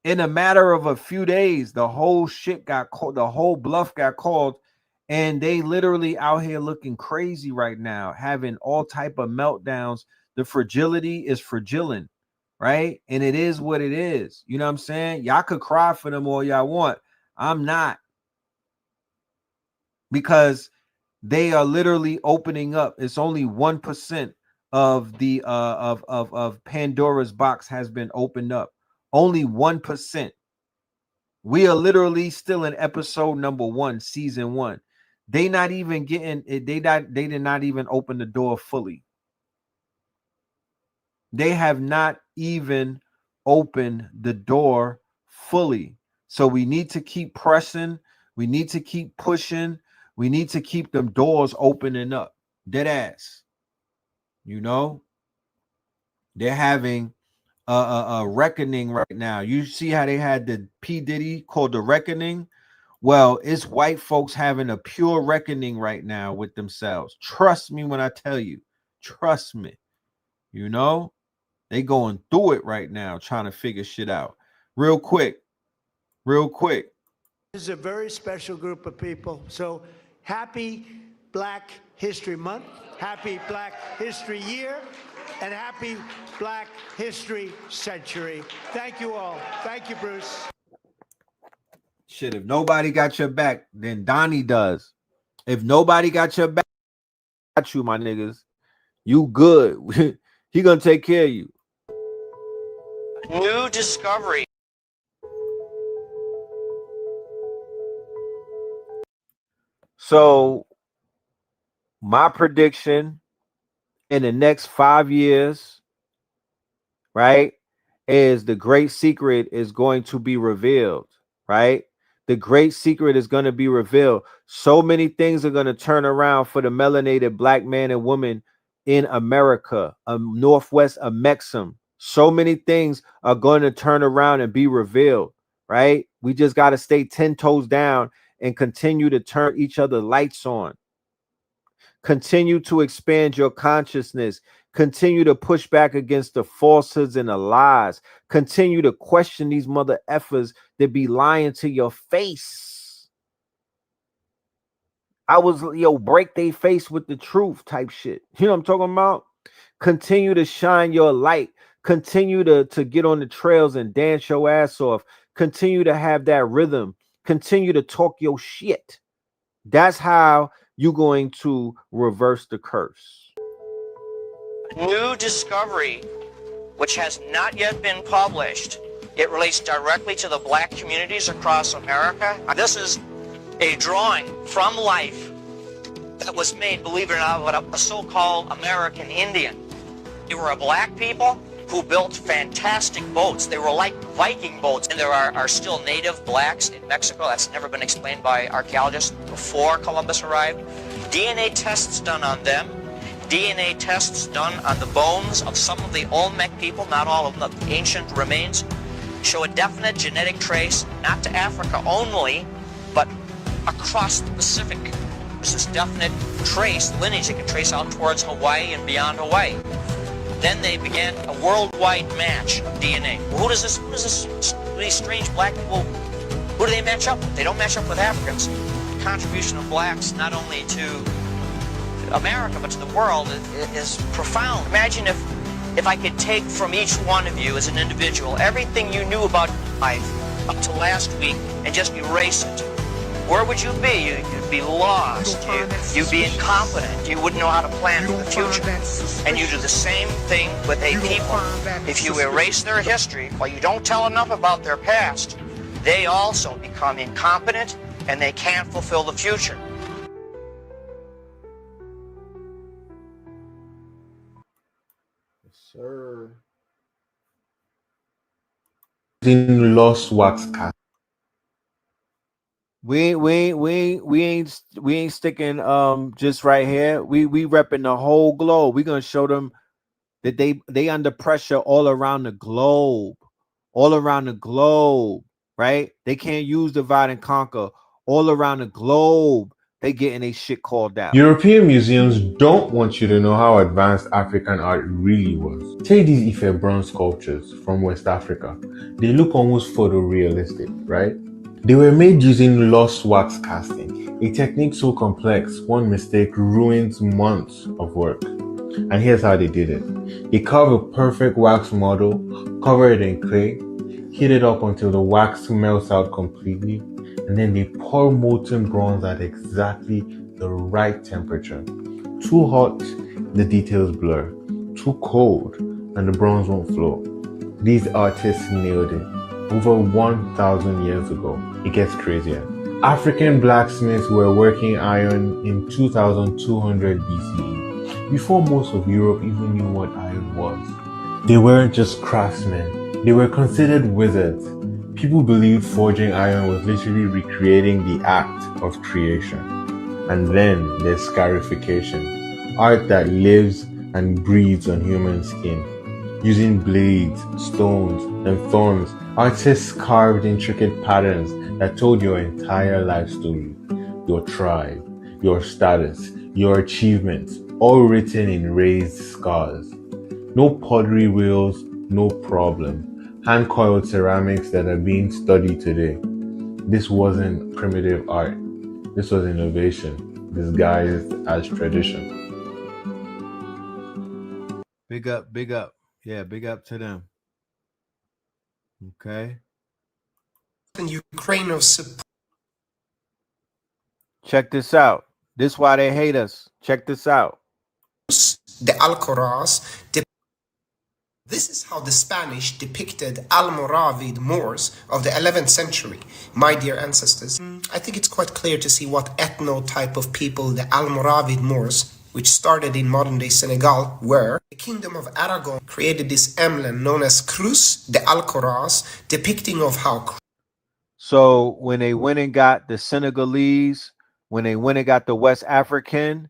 in a matter of a few days, the whole shit got called, the whole bluff got called, and they literally out here looking crazy right now, having all type of meltdowns. The fragility is fragiling, right? And it is what it is. You know what I'm saying? Y'all could cry for them all y'all want. I'm not. Because they are literally opening up. It's only 1% of the of Pandora's box has been opened up. Only 1%. We are literally still in episode number 1, season 1. They not even getting it. They did not even open the door fully. They have not even opened the door fully. So we need to keep pressing. We need to keep pushing. We need to keep them doors opening up. Dead ass. You know, they're having a reckoning right now. You see how they had the P. Diddy called The Reckoning? Well, it's white folks having a pure reckoning right now with themselves. Trust me when I tell you. Trust me. You know, they going through it right now, trying to figure shit out. Real quick. This is a very special group of people. So happy Black History Month, happy Black History Year, and happy Black History Century. Thank you all. Thank you, Bruce. Shit, if nobody got your back, then Donnie does. If nobody got your back, got you, my niggas. You good. He gonna take care of you. New discovery. So my prediction in the next 5 years, right, is the great secret is going to be revealed, right? The great secret is going to be revealed. So many things are going to turn around for the melanated black man and woman in America, Northwest of Mexham. So many things are going to turn around and be revealed. right? We just got to stay 10 toes down and continue to turn each other lights on. Continue to expand your consciousness. Continue to push back against the falsehoods and the lies. Continue to question these mother effers that be lying to your face. I was, break their face with the truth type shit. You know what I'm talking about? Continue to shine your light. Continue to get on the trails and dance your ass off. Continue to have that rhythm. Continue to talk your shit. That's how you're going to reverse the curse. New discovery, which has not yet been published. It relates directly to the black communities across America. This is a drawing from life that was made, believe it or not, by a so-called American Indian. They were a black people who built fantastic boats. They were like Viking boats. And there are still native blacks in Mexico. That's never been explained by archaeologists before Columbus arrived. DNA tests done on them. DNA tests done on the bones of some of the Olmec people, not all of them, the ancient remains, show a definite genetic trace, not to Africa only, but across the Pacific. There's this definite trace, lineage that can trace out towards Hawaii and beyond Hawaii. Then they began a worldwide match of DNA. Well, these strange black people, who do they match up with? They don't match up with Africans. The contribution of blacks, not only to America, but to the world, is profound. Imagine if I could take from each one of you as an individual everything you knew about life up to last week and just erase it. Where would you be? You'd be lost. You'd be incompetent. You wouldn't know how to plan for the future. And you do the same thing with a people. If you erase their history, or you don't tell enough about their past, they also become incompetent and they can't fulfill the future. Yes, sir. In lost wax cast. We ain't sticking just right here. We repping the whole globe. We're gonna show them that they under pressure all around the globe. All around the globe, right? They can't use divide and conquer. All around the globe, they getting a shit called out. European museums don't want you to know how advanced African art really was. Take these Ife bronze sculptures from West Africa. They look almost photorealistic, right? They were made using lost wax casting, a technique so complex one mistake ruins months of work. And here's how they did it. They carve a perfect wax model, cover it in clay, heat it up until the wax melts out completely, and then they pour molten bronze at exactly the right temperature. Too hot, the details blur. Too cold, and the bronze won't flow. These artists nailed it. Over 1,000 years ago. It gets crazier. African blacksmiths were working iron in 2200 BCE, before most of Europe even knew what iron was. They weren't just craftsmen, they were considered wizards. People believed forging iron was literally recreating the act of creation. And then there's scarification, art that lives and breathes on human skin. Using blades, stones, and thorns, artists carved intricate patterns that told your entire life story. Your tribe, your status, your achievements, all written in raised scars. No pottery wheels, no problem. Hand-coiled ceramics that are being studied today. This wasn't primitive art. This was innovation, disguised as tradition. Big up, big up. Yeah, big up to them. Okay. In Ukraine of support. Check this out. This is why they hate us. Check this out. The Alcoraz. This is how the Spanish depicted Almoravid Moors of the 11th century. My dear ancestors, I think it's quite clear to see what ethno-type of people the Almoravid Moors, which started in modern-day Senegal, were. The Kingdom of Aragon created this emblem known as Cruz de Alcoraz, depicting of how... So when they went and got the Senegalese, when they went and got the West African,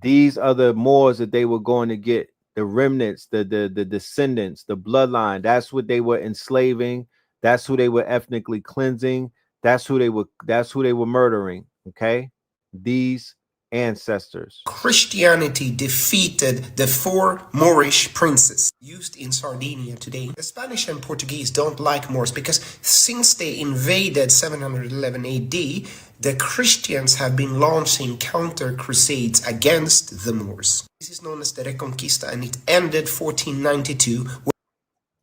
these are the Moors that they were going to get. The remnants, the descendants, the bloodline. That's what they were enslaving. That's who they were ethnically cleansing. That's who they were murdering. Okay, these ancestors. Christianity defeated the 4 Moorish princes used in Sardinia today. The Spanish and Portuguese don't like Moors because since they invaded 711 AD, the Christians have been launching counter crusades against the Moors. This is known as the Reconquista, and it ended 1492.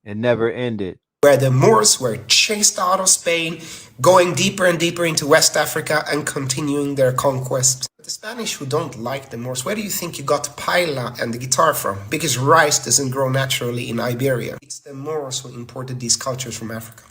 It never ended. Where the Moors were chased out of Spain, going deeper and deeper into West Africa and continuing their conquest. But the Spanish, who don't like the Moors, where do you think you got paella and the guitar from? Because rice doesn't grow naturally in Iberia. It's the Moors who imported these cultures from Africa.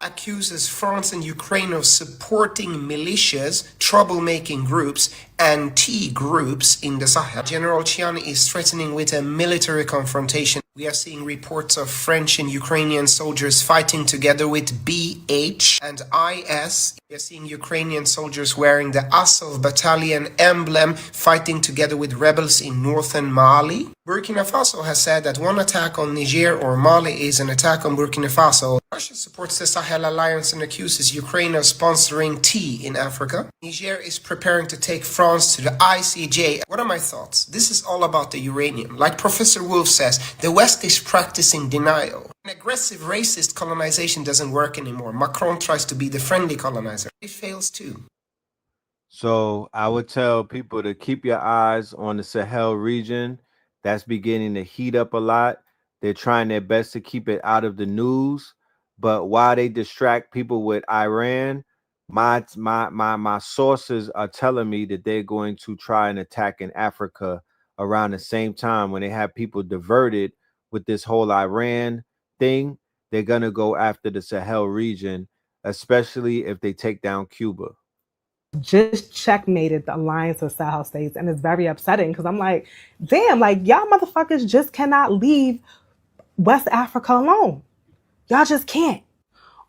Accuses France and Ukraine of supporting militias, troublemaking groups, anti-groups in the Sahel. General Chiani is threatening with a military confrontation. We are seeing reports of French and Ukrainian soldiers fighting together with BH and IS. We are seeing Ukrainian soldiers wearing the Azov battalion emblem, fighting together with rebels in northern Mali. Burkina Faso has said that one attack on Niger or Mali is an attack on Burkina Faso. Russia supports the Sahel Alliance and accuses Ukraine of sponsoring tea in Africa. Niger is preparing to take France to the ICJ. What are my thoughts? This is all about the uranium. Like Professor Wolf says, the West is practicing denial. An aggressive racist colonization doesn't work anymore. Macron tries to be the friendly colonizer. It fails too. So I would tell people to keep your eyes on the Sahel region. That's beginning to heat up a lot. They're trying their best to keep it out of the news. But while they distract people with Iran, my sources are telling me that they're going to try and attack in Africa around the same time when they have people diverted with this whole Iran thing. They're going to go after the Sahel region, especially if they take down Cuba. Just checkmated the alliance of Sahel states, and it's very upsetting because I'm like, damn, like y'all motherfuckers just cannot leave West Africa alone. Y'all just can't.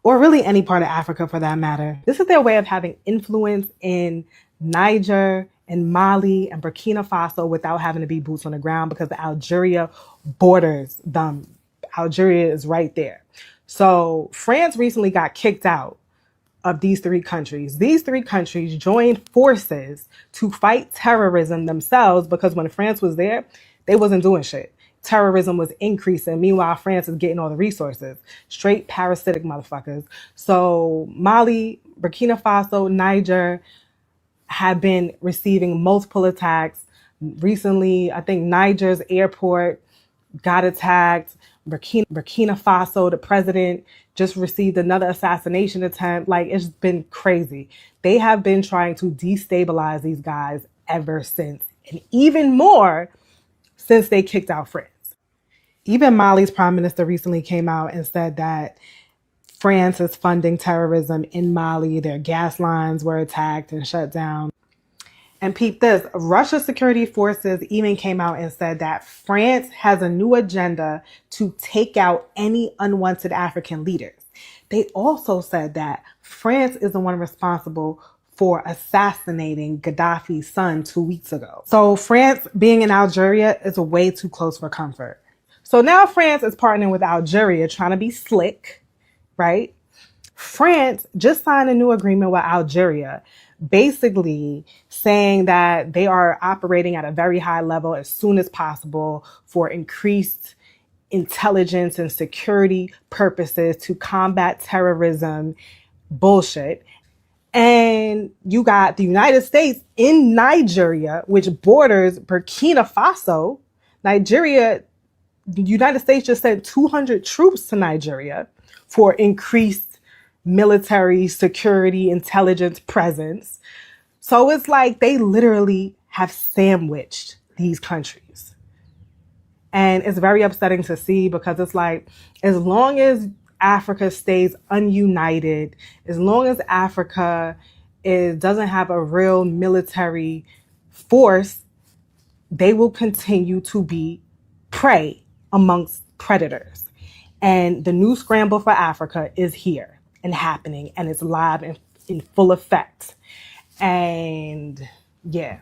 Or really any part of Africa for that matter. This is their way of having influence in Niger and Mali and Burkina Faso without having to be boots on the ground because Algeria borders them. Algeria is right there. So France recently got kicked out of these 3 countries. These 3 countries joined forces to fight terrorism themselves because when France was there, they wasn't doing shit. Terrorism was increasing. Meanwhile, France is getting all the resources. Straight parasitic motherfuckers. So Mali, Burkina Faso, Niger have been receiving multiple attacks. Recently, I think Niger's airport got attacked. Burkina Faso, the president just received another assassination attempt. Like, it's been crazy. They have been trying to destabilize these guys ever since. And even more since they kicked out France. Even Mali's prime minister recently came out and said that France is funding terrorism in Mali. Their gas lines were attacked and shut down. And peep this, Russia's security forces even came out and said that France has a new agenda to take out any unwanted African leaders. They also said that France is the one responsible for assassinating Gaddafi's son 2 weeks ago. So France being in Algeria is way too close for comfort. So now France is partnering with Algeria, trying to be slick, right? France just signed a new agreement with Algeria, basically saying that they are operating at a very high level as soon as possible for increased intelligence and security purposes to combat terrorism bullshit. And you got the United States in Nigeria, which borders Burkina Faso. The United States just sent 200 troops to Nigeria for increased military security intelligence presence. So it's like they literally have sandwiched these countries. And it's very upsetting to see because it's like, as long as Africa stays ununited, as long as Africa doesn't have a real military force, they will continue to be prey amongst predators. And the new scramble for Africa is here and happening, and it's live and in full effect. And yeah.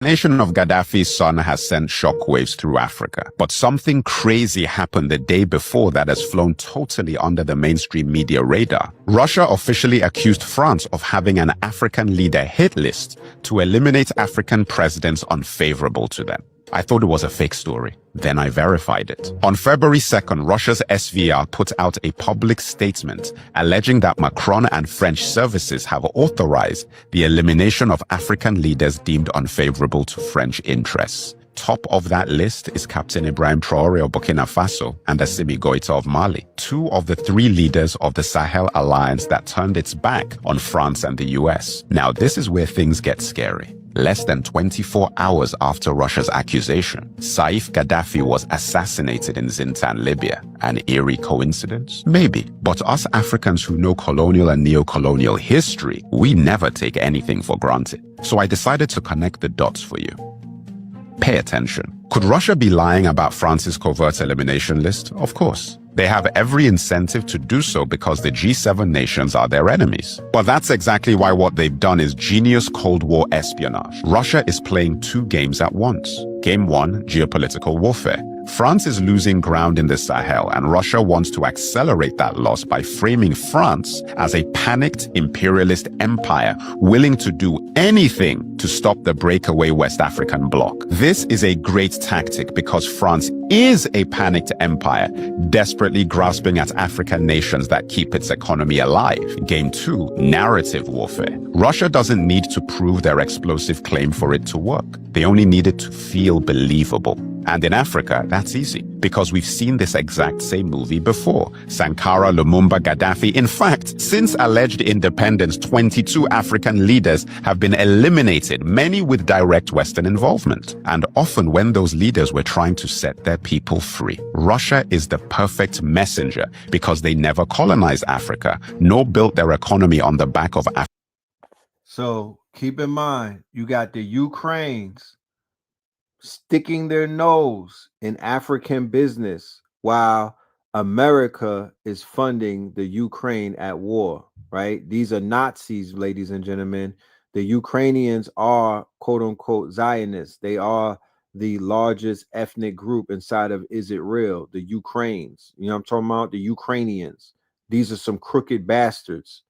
Nation of Gaddafi's son has sent shockwaves through Africa, but something crazy happened the day before that has flown totally under the mainstream media radar. Russia officially accused France of having an African leader hit list to eliminate African presidents unfavorable to them. I thought it was a fake story. Then I verified it. On February 2nd, Russia's SVR put out a public statement alleging that Macron and French services have authorized the elimination of African leaders deemed unfavorable to French interests. Top of that list is Captain Ibrahim Traoré of Burkina Faso and Assimi Goïta of Mali, two of the three leaders of the Sahel alliance that turned its back on France and the US. Now, this is where things get scary. Less than 24 hours after Russia's accusation, Saif Gaddafi was assassinated in Zintan, Libya. An eerie coincidence? Maybe. But us Africans who know colonial and neo-colonial history, we never take anything for granted. So I decided to connect the dots for you. Pay attention. Could Russia be lying about France's covert elimination list? Of course. They have every incentive to do so because the G7 nations are their enemies. But that's exactly why what they've done is genius Cold War espionage. Russia is playing two games at once. Game one, geopolitical warfare. France is losing ground in the Sahel, and Russia wants to accelerate that loss by framing France as a panicked imperialist empire willing to do anything to stop the breakaway West African bloc. This is a great tactic because France is a panicked empire desperately grasping at African nations that keep its economy alive. Game two, narrative warfare. Russia doesn't need to prove their explosive claim for it to work. They only need it to feel believable. And in Africa, that's easy, because we've seen this exact same movie before. Sankara, Lumumba, Gaddafi. In fact, since alleged independence, 22 African leaders have been eliminated, many with direct Western involvement. And often when those leaders were trying to set their people free. Russia is the perfect messenger because they never colonized Africa, nor built their economy on the back of Africa. So keep in mind, you got the Ukraines sticking their nose in African business while America is funding the Ukraine at war, right? These are Nazis, ladies and gentlemen. The Ukrainians are quote unquote Zionists. They are the largest ethnic group inside of Is It Real? The Ukraines. You know what I'm talking about? The Ukrainians. These are some crooked bastards.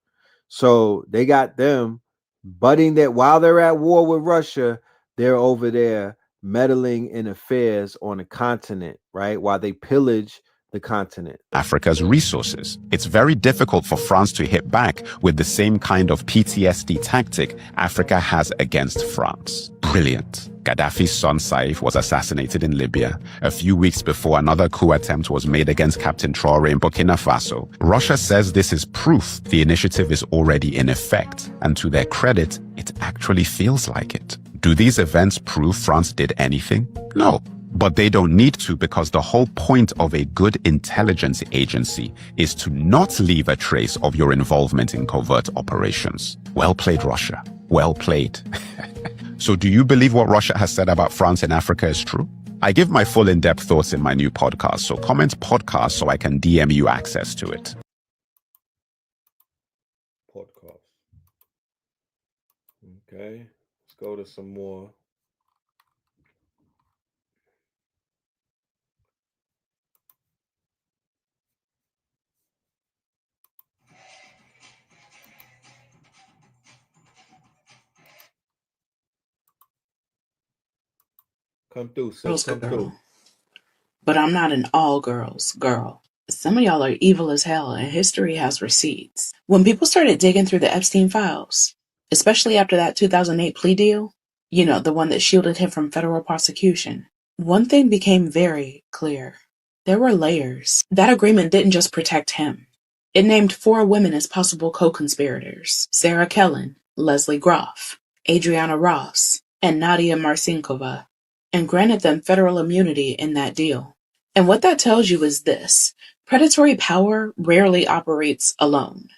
So they got them butting that while they're at war with Russia, they're over there meddling in affairs on a continent, right? While they pillage the continent. Africa's resources. It's very difficult for France to hit back with the same kind of PTSD tactic Africa has against France. Brilliant. Gaddafi's son Saif was assassinated in Libya. A few weeks before, another coup attempt was made against Captain Traoré in Burkina Faso. Russia says this is proof the initiative is already in effect. And to their credit, it actually feels like it. Do these events prove France did anything? No. But they don't need to, because the whole point of a good intelligence agency is to not leave a trace of your involvement in covert operations. Well played, Russia. Well played. So do you believe what Russia has said about France in Africa is true? I give my full in-depth thoughts in my new podcast, so comment podcast so I can DM you access to it. Podcast. Okay, let's go to some more. Come through, sis. Come through. But I'm not an all girls girl. Some of y'all are evil as hell, and history has receipts. When people started digging through the Epstein files, especially after that 2008 plea deal, you know, the one that shielded him from federal prosecution, one thing became very clear. There were layers. That agreement didn't just protect him. It named 4 women as possible co-conspirators: Sarah Kellen, Leslie Groff, Adriana Ross, and Nadia Marcinkova, and granted them federal immunity in that deal. And what that tells you is this: predatory power rarely operates alone.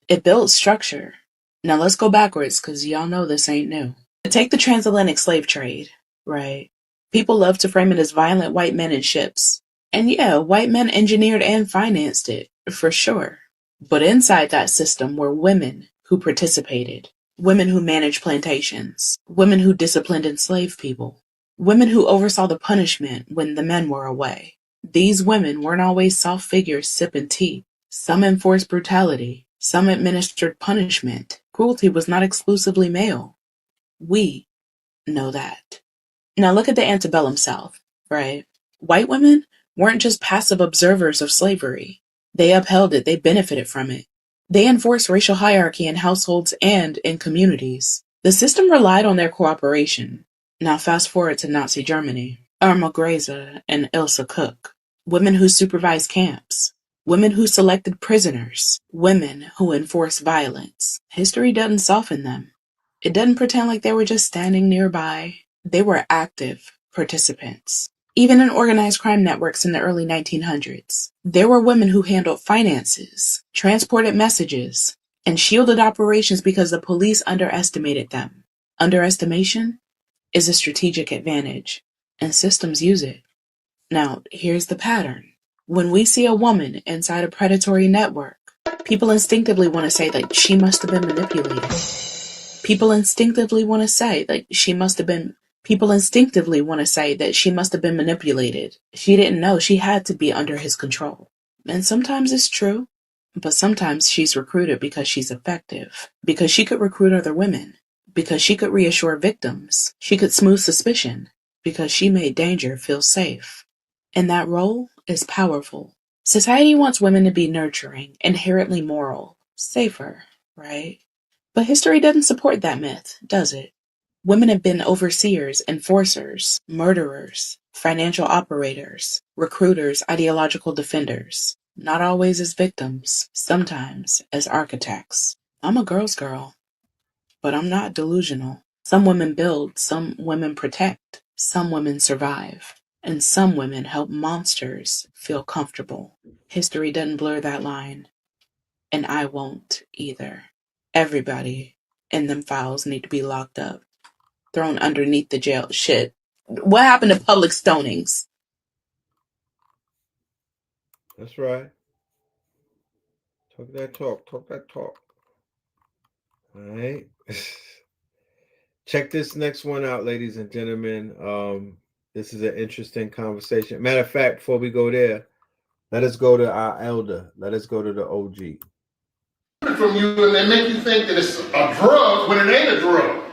It builds structure. Now let's go backwards, because y'all know this ain't new. Take the transatlantic slave trade, right? People love to frame it as violent white men in ships. And yeah, white men engineered and financed it, for sure. But inside that system were women who participated. women who managed plantations, women who disciplined enslaved people, women who oversaw the punishment when the men were away. These women weren't always soft figures sipping tea. Some enforced brutality, some administered punishment. Cruelty was not exclusively male. We know that. Now look at the antebellum South, right? White women weren't just passive observers of slavery. They upheld it, they benefited from it. They enforced racial hierarchy in households and in communities. The system relied on their cooperation. Now fast forward to Nazi Germany. Irma Grese and Ilse Cook. Women who supervised camps. Women who selected prisoners. Women who enforced violence. History doesn't soften them. It doesn't pretend like they were just standing nearby. They were active participants. Even in organized crime networks in the early 1900s, there were women who handled finances, transported messages, and shielded operations because the police underestimated them. Underestimation is a strategic advantage, and systems use it. Now, here's the pattern. When we see a woman inside a predatory network, people instinctively want to say that she must have been manipulated. People instinctively want to say that she must have been manipulated. She didn't know she had to be under his control. And sometimes it's true, but sometimes she's recruited because she's effective, because she could recruit other women, because she could reassure victims, she could smooth suspicion, because she made danger feel safe. And that role is powerful. Society wants women to be nurturing, inherently moral, safer, right? But history doesn't support that myth, does it? Women have been overseers, enforcers, murderers, financial operators, recruiters, ideological defenders. Not always as victims, sometimes as architects. I'm a girl's girl, but I'm not delusional. Some women build, some women protect, some women survive, and some women help monsters feel comfortable. History doesn't blur that line, and I won't either. Everybody in them files need to be locked up, thrown underneath the jail. Shit. What happened to public stonings? That's right. Talk that talk. All right. Check this next one out, ladies and gentlemen. This is an interesting conversation. Matter of fact, before we go there, let us go to our elder. Let us go to the OG. From you, and they make you think that it's a drug when it ain't a drug.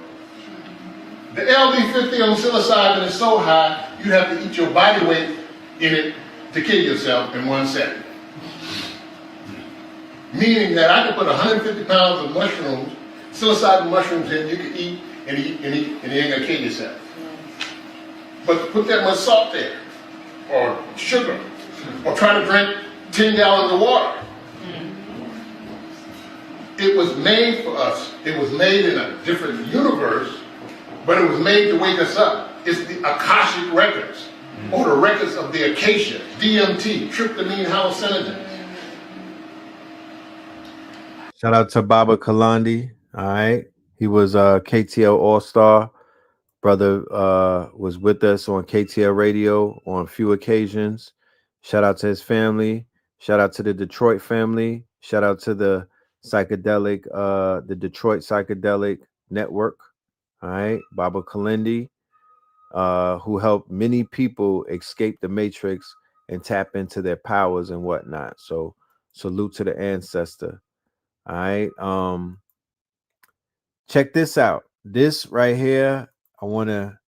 The LD50 on psilocybin is so high, you have to eat your body weight in it to kill yourself in 1 second. Meaning that I could put 150 pounds of mushrooms, psilocybin mushrooms in, you could eat, and you ain't gonna kill yourself. But to put that much salt there, or sugar, or try to drink 10 gallons of water. It was made for us. It was made in a different universe, but it was made to wake us up. It's the Akashic records, or the records of the Acacia, DMT, tryptamine hallucinogens. Shout out to Baba Kalandi. All right. He was KTL All-Star. Brother was with us on KTL Radio on a few occasions. Shout out to his family. Shout out to the Detroit family. Shout out to the Detroit Psychedelic Network. All right. Baba Kalindi, who helped many people escape the matrix and tap into their powers and whatnot. So salute to the ancestor. All right. Check this out. This right here, I wanna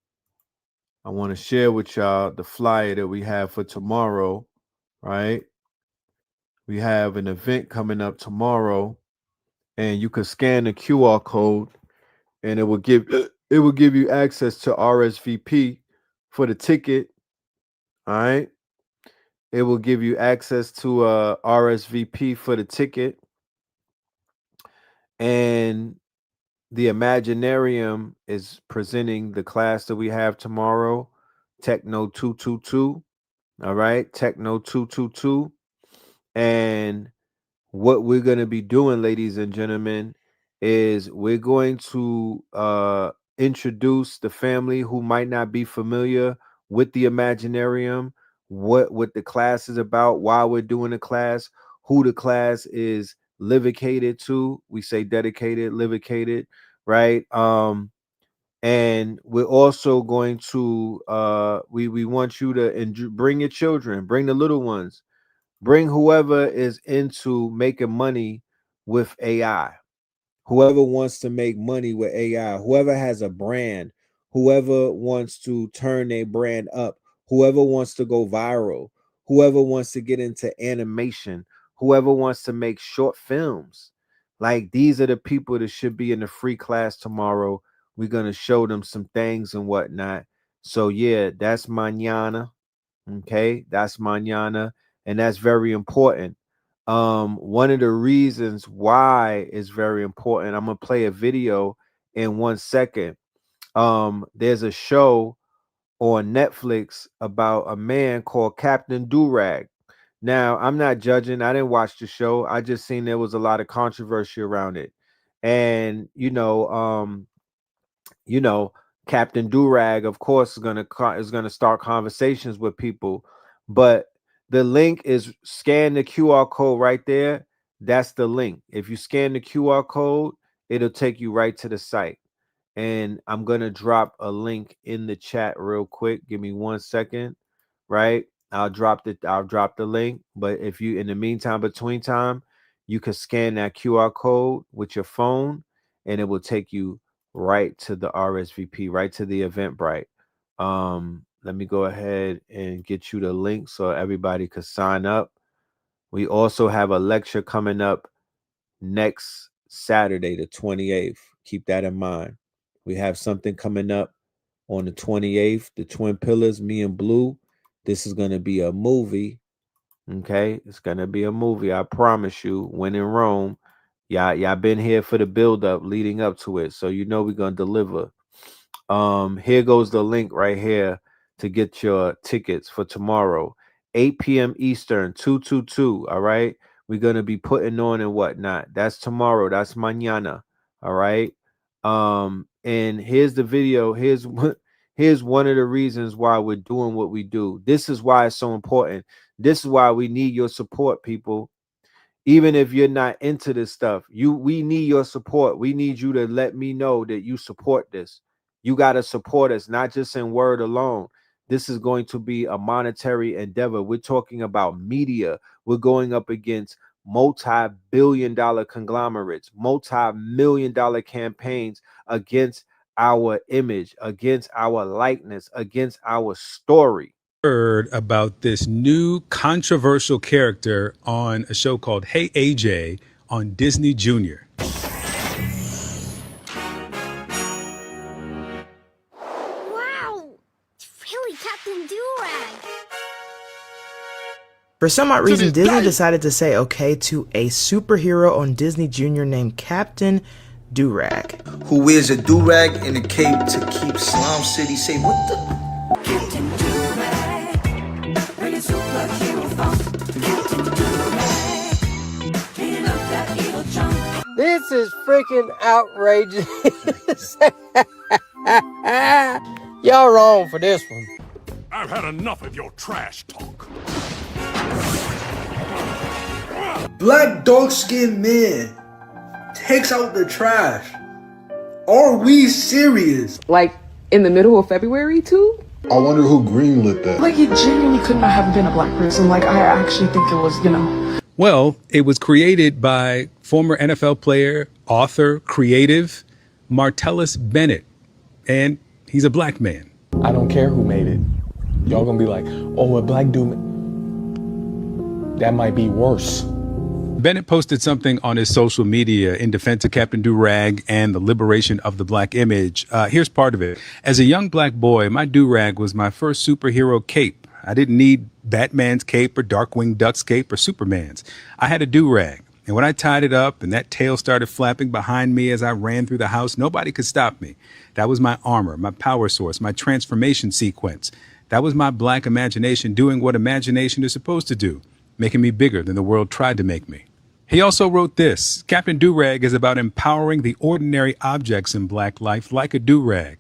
share with y'all the flyer that we have for tomorrow. Right. We have an event coming up tomorrow, and you can scan the QR code, and it will give you access to RSVP for the ticket. All right. It will give you access to RSVP for the ticket, and the Imaginarium is presenting the class that we have tomorrow, Techno 222. All right, Techno 222. And what we're going to be doing, ladies and gentlemen, is we're going to introduce the family who might not be familiar with the Imaginarium, what the class is about, why we're doing the class, who the class is livicated to. We say dedicated, livicated, right? And we're also going to we want you to bring your children, bring the little ones, bring whoever is into making money with AI, whoever wants to make money with AI, whoever has a brand, whoever wants to turn their brand up, whoever wants to go viral, whoever wants to get into animation, whoever wants to make short films. Like, these are the people that should be in the free class tomorrow. We're going to show them some things and whatnot. So yeah, that's mañana. Okay, that's mañana, and that's very important. One of the reasons why is very important, I'm gonna play a video in 1 second. There's a show on Netflix about a man called Captain Durag. Now, I'm not judging, I didn't watch the show, I just seen there was a lot of controversy around it. And Captain Durag, of course, is gonna start conversations with people. But the link is scan the QR code right there. That's the link. If you scan the QR code, it'll take you right to the site. And I'm gonna drop a link in the chat real quick. Give me 1 second, right? I'll drop the link. But if you, in the meantime, between time, you can scan that QR code with your phone, and it will take you right to the RSVP, right to the Eventbrite. Let me go ahead and get you the link so everybody could sign up. We also have a lecture coming up next Saturday, the 28th. Keep that in mind. We have something coming up on the 28th, the Twin Pillars, me and Blue. This is going to be a movie. Okay, it's going to be a movie. I promise you. When in Rome, y'all been here for the build up leading up to it. So we're going to deliver. Here goes the link right here to get your tickets for tomorrow, 8 p.m. Eastern, 222. All right, we're gonna be putting on and whatnot. That's tomorrow. That's mañana. All right. And here's the video. Here's one of the reasons why we're doing what we do. This is why it's so important. This is why we need your support, people. Even if you're not into this stuff, we need your support. We need you to let me know that you support this. You got to support us, not just in word alone. This is going to be a monetary endeavor. We're talking about media. We're going up against multi-billion-dollar conglomerates, multi-million-dollar campaigns against our image, against our likeness, against our story. Heard about this new controversial character on a show called Hey AJ on Disney Junior. Wow, it's really Captain Durag. For some odd reason, Disney decided to say okay to a superhero on Disney Junior named Captain Durag, who wears a durag and a cape to keep Slum City safe. What the? Captain Durag, bringing superhero funk. Captain Durag, cleaning up that evil junk. This is freaking outrageous. Y'all wrong for this one. I've had enough of your trash talk. Black dark-skinned man takes out the trash. Are we serious? Like, in the middle of February, too? I wonder who greenlit that. Like, it genuinely could not have been a black person. Like, I actually think it was, Well, it was created by former NFL player, author, creative, Martellus Bennett. And he's a black man. I don't care who made it. Y'all gonna be like, oh, a black dude. That might be worse. Bennett posted something on his social media in defense of Captain Durag and the liberation of the black image. Here's part of it. As a young black boy, my durag was my first superhero cape. I didn't need Batman's cape or Darkwing Duck's cape or Superman's. I had a durag. And when I tied it up and that tail started flapping behind me as I ran through the house, nobody could stop me. That was my armor, my power source, my transformation sequence. That was my black imagination doing what imagination is supposed to do, making me bigger than the world tried to make me. He also wrote this: Captain Durag is about empowering the ordinary objects in black life like a durag.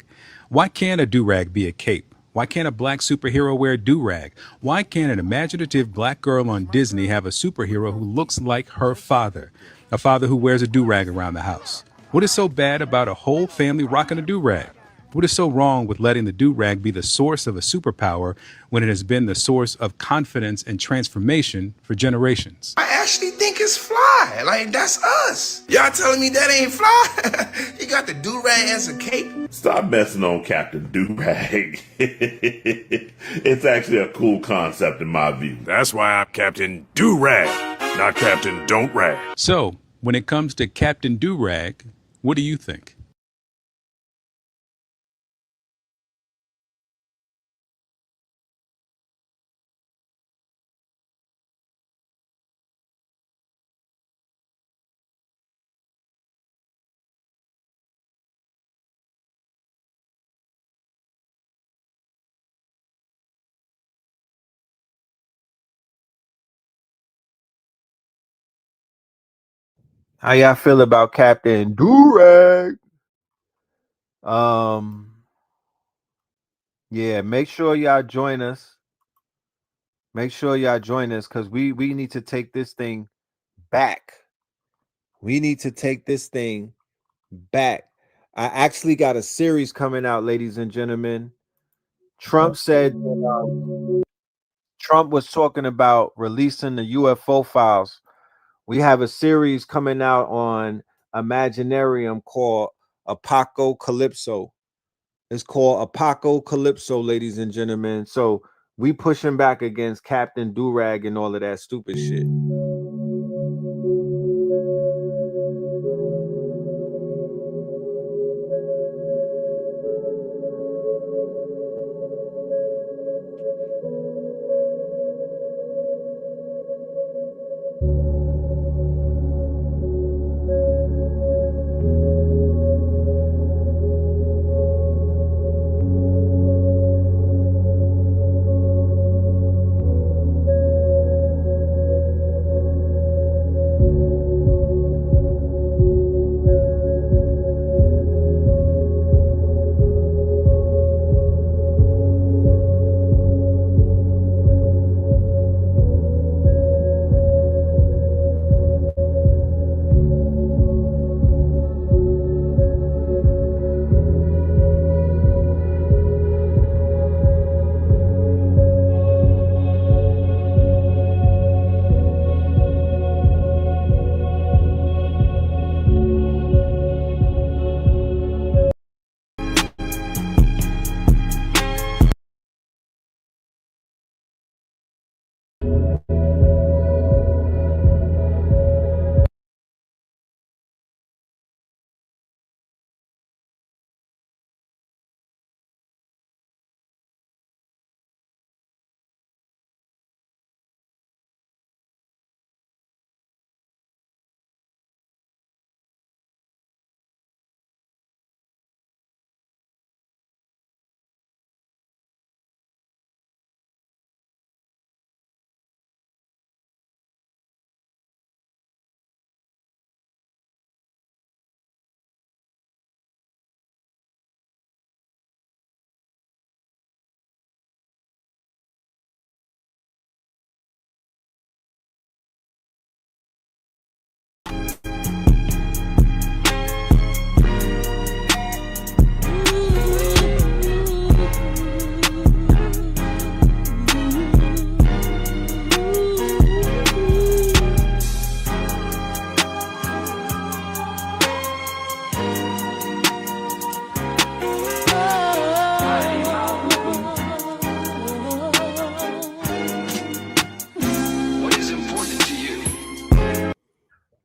Why can't a durag be a cape? Why can't a black superhero wear a durag? Why can't an imaginative black girl on Disney have a superhero who looks like her father? A father who wears a durag around the house. What is so bad about a whole family rocking a do-rag? What is so wrong with letting the do-rag be the source of a superpower when it has been the source of confidence and transformation for generations? I actually think it's fly. Like, that's us. Y'all telling me that ain't fly? You got the do-rag as a cape? Stop messing on Captain Do-Rag. It's actually a cool concept in my view. That's why I'm Captain Do-Rag, not Captain Don't Rag. So, when it comes to Captain Do-Rag, what do you think? How y'all feel about Captain Durag? Yeah, make sure y'all join us. Make sure y'all join us because we need to take this thing back. We need to take this thing back. I actually got a series coming out, ladies and gentlemen. Trump said Trump was talking about releasing the UFO files. We have a series coming out on Imaginarium called Apocalypso. It's called Apocalypso, ladies and gentlemen. So we pushing back against Captain Durag and all of that stupid shit.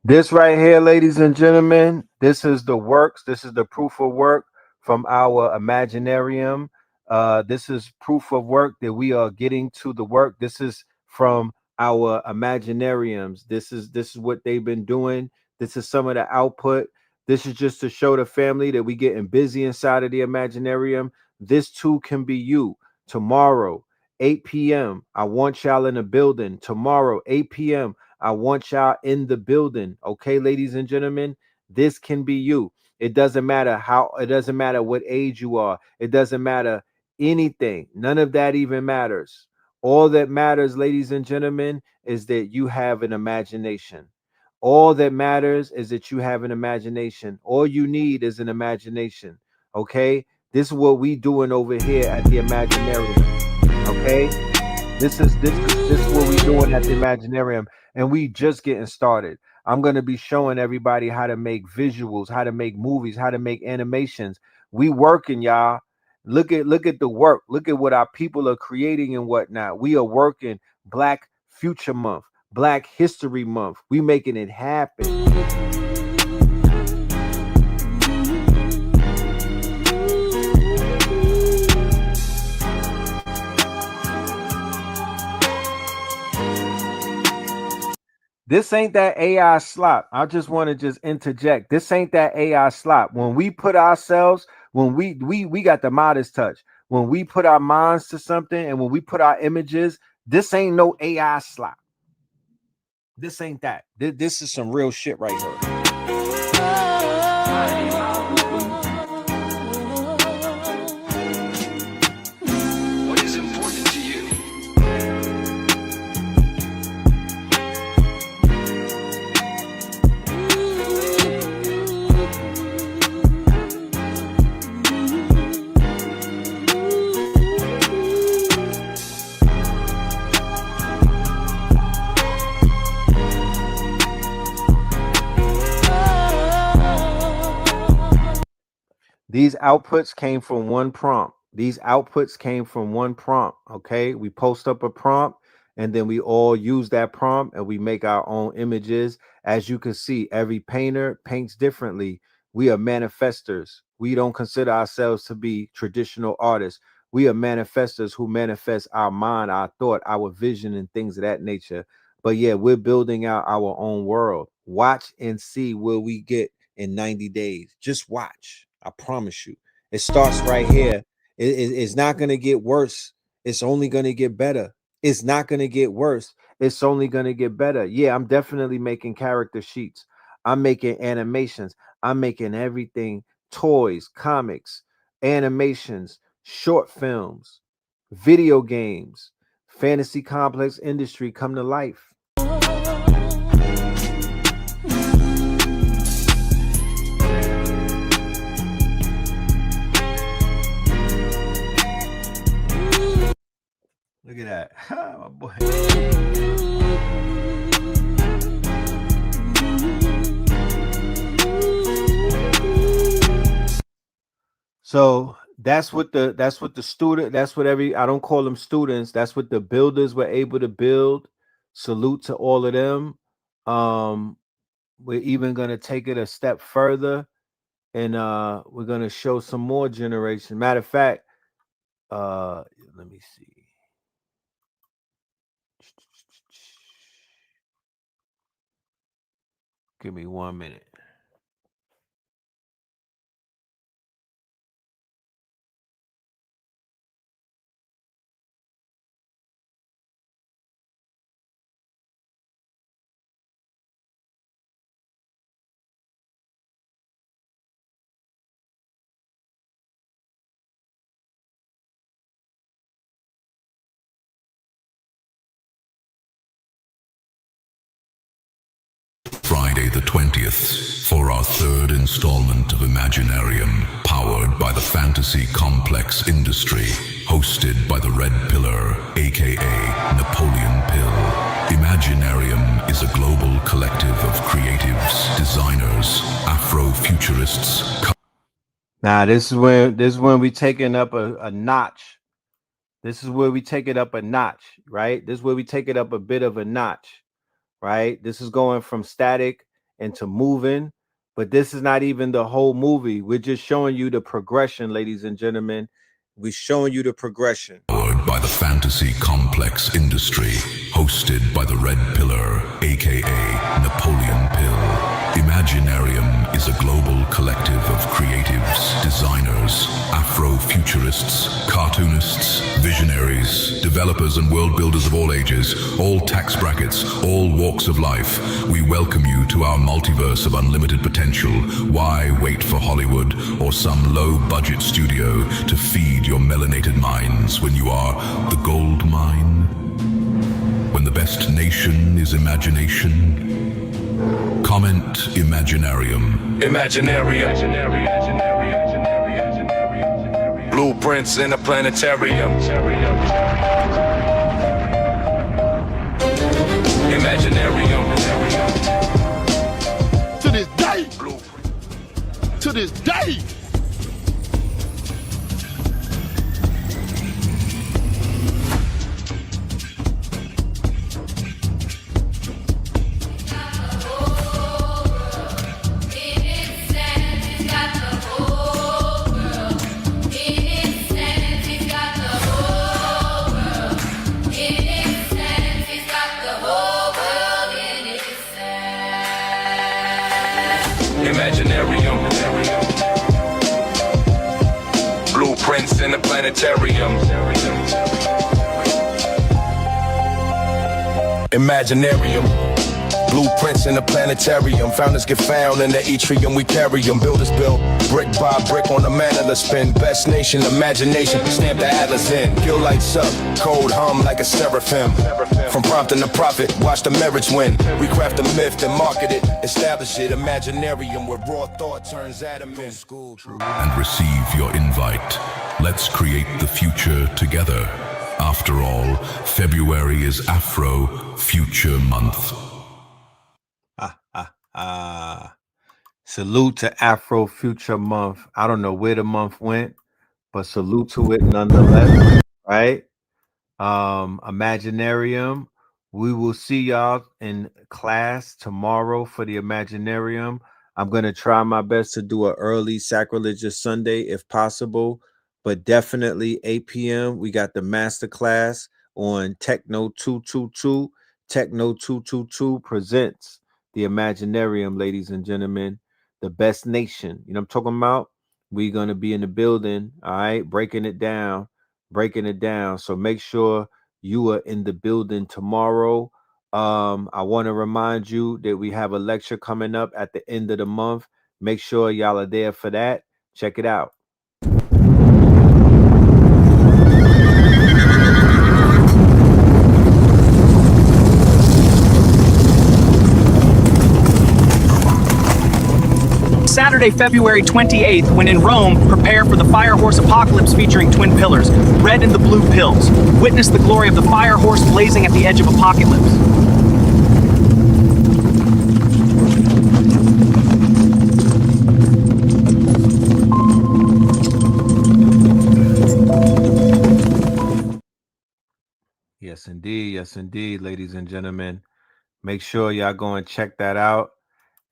This right here, ladies and gentlemen, this is the works. This is the proof of work from our Imaginarium. This is proof of work that we are getting to the work. This is from our Imaginariums. This is what they've been doing. This is some of the output. This is just to show the family that we getting busy inside of the Imaginarium. This too can be you. Tomorrow, 8 p.m. I want y'all in the building. Tomorrow, 8 p.m. I want y'all in the building. Okay, ladies and gentlemen, this can be you. It doesn't matter it doesn't matter what age you are. It doesn't matter anything. None of that even matters. All that matters, ladies and gentlemen, is that you have an imagination. All that matters is that you have an imagination. All you need is an imagination. Okay? This is what we doing over here at the Imaginarium. Okay? This is what we doing at the Imaginarium, and we just getting started. I'm going to be showing everybody how to make visuals, how to make movies, how to make animations. We working, y'all. Look at the work. Look at what our people are creating and whatnot. We are working. Black Future Month, Black History Month. We making it happen. This ain't that AI slop. I just want to just interject. This ain't that AI slop. When we put ourselves, when we got the modest touch. When we put our minds to something and when we put our images, this ain't no AI slop. This ain't that. This is some real shit right here. What is important to you? These outputs came from one prompt. These outputs came from one prompt. Okay. We post up a prompt and then we all use that prompt and we make our own images. As you can see, every painter paints differently. We are manifestors. We don't consider ourselves to be traditional artists. We are manifestors who manifest our mind, our thought, our vision, and things of that nature. But yeah, we're building out our own world. Watch and see where we get in 90 days. Just watch. I promise you. It starts right here. It's not going to get worse. It's only going to get better. It's not going to get worse. It's only going to get better. Yeah, I'm definitely making character sheets. I'm making animations. I'm making everything. Toys, comics, animations, short films, video games, fantasy complex industry come to life. Look at that. Oh, boy. So that's what the student, that's what I don't call them students. That's what the builders were able to build. Salute to all of them. We're even going to take it a step further and we're going to show some more generation. Matter of fact, let me see. Give me 1 minute. Friday the 20th for our third installment of Imaginarium, powered by the Fantasy Complex Industry, hosted by the Red Pillar, aka Napoleon Pill. Imaginarium is a global collective of creatives, designers, Afro-futurists. Now this is when we taking up a notch. This is where we take it up a notch, right? This is where we take it up a bit of a notch. Right? This is going from static into moving, but this is not even the whole movie. We're just showing you the progression, ladies and gentlemen. We're showing you the progression. Powered by the Fantasy Complex Industry, hosted by the Red Pillar, aka Napoleon Pill. Imaginarium is a global collective of creatives, designers, Afro-futurists, cartoonists, visionaries, developers and world builders of all ages, all tax brackets, all walks of life. We welcome you to our multiverse of unlimited potential. Why wait for Hollywood or some low-budget studio to feed your melanated minds when you are the gold mine? When the best nation is imagination? Comment Imaginarium. Imaginarium. Blueprints in a planetarium. Imaginarium. To this day. To this day. Imaginarium. Blueprints in a planetarium. Imaginarium. Blueprints in the planetarium. Founders get found in the atrium, we carry them. Builders build brick by brick on the manila spin. Best nation, imagination, stamp the atlas in. Kill lights up, code hum like a seraphim. From prompting to profit, watch the marriage win. We craft a myth and market it, establish it. Imaginarium where raw thought turns atom in. School. And receive your invite. Let's create the future together. After all, February is Afro Future Month. Salute to Afro Future Month. I don't know where the month went, but salute to it nonetheless, right? Imaginarium. We will see y'all in class tomorrow for the Imaginarium. I'm going to try my best to do an early sacrilegious Sunday if possible, but definitely 8 p.m. We got the master class on Techno 222. Techno 222 presents the Imaginarium, ladies and gentlemen, the best nation. You know what I'm talking about? We're going to be in the building, all right, breaking it down. So make sure you are in the building tomorrow. I want to remind you that we have a lecture coming up at the end of the month. Make sure y'all are there for that. Check it out. Saturday, February 28th, when in Rome, prepare for the Fire Horse Apocalypse featuring twin pillars, red and the blue pills. Witness the glory of the Fire Horse blazing at the edge of apocalypse. Yes, indeed, ladies and gentlemen. Make sure y'all go and check that out.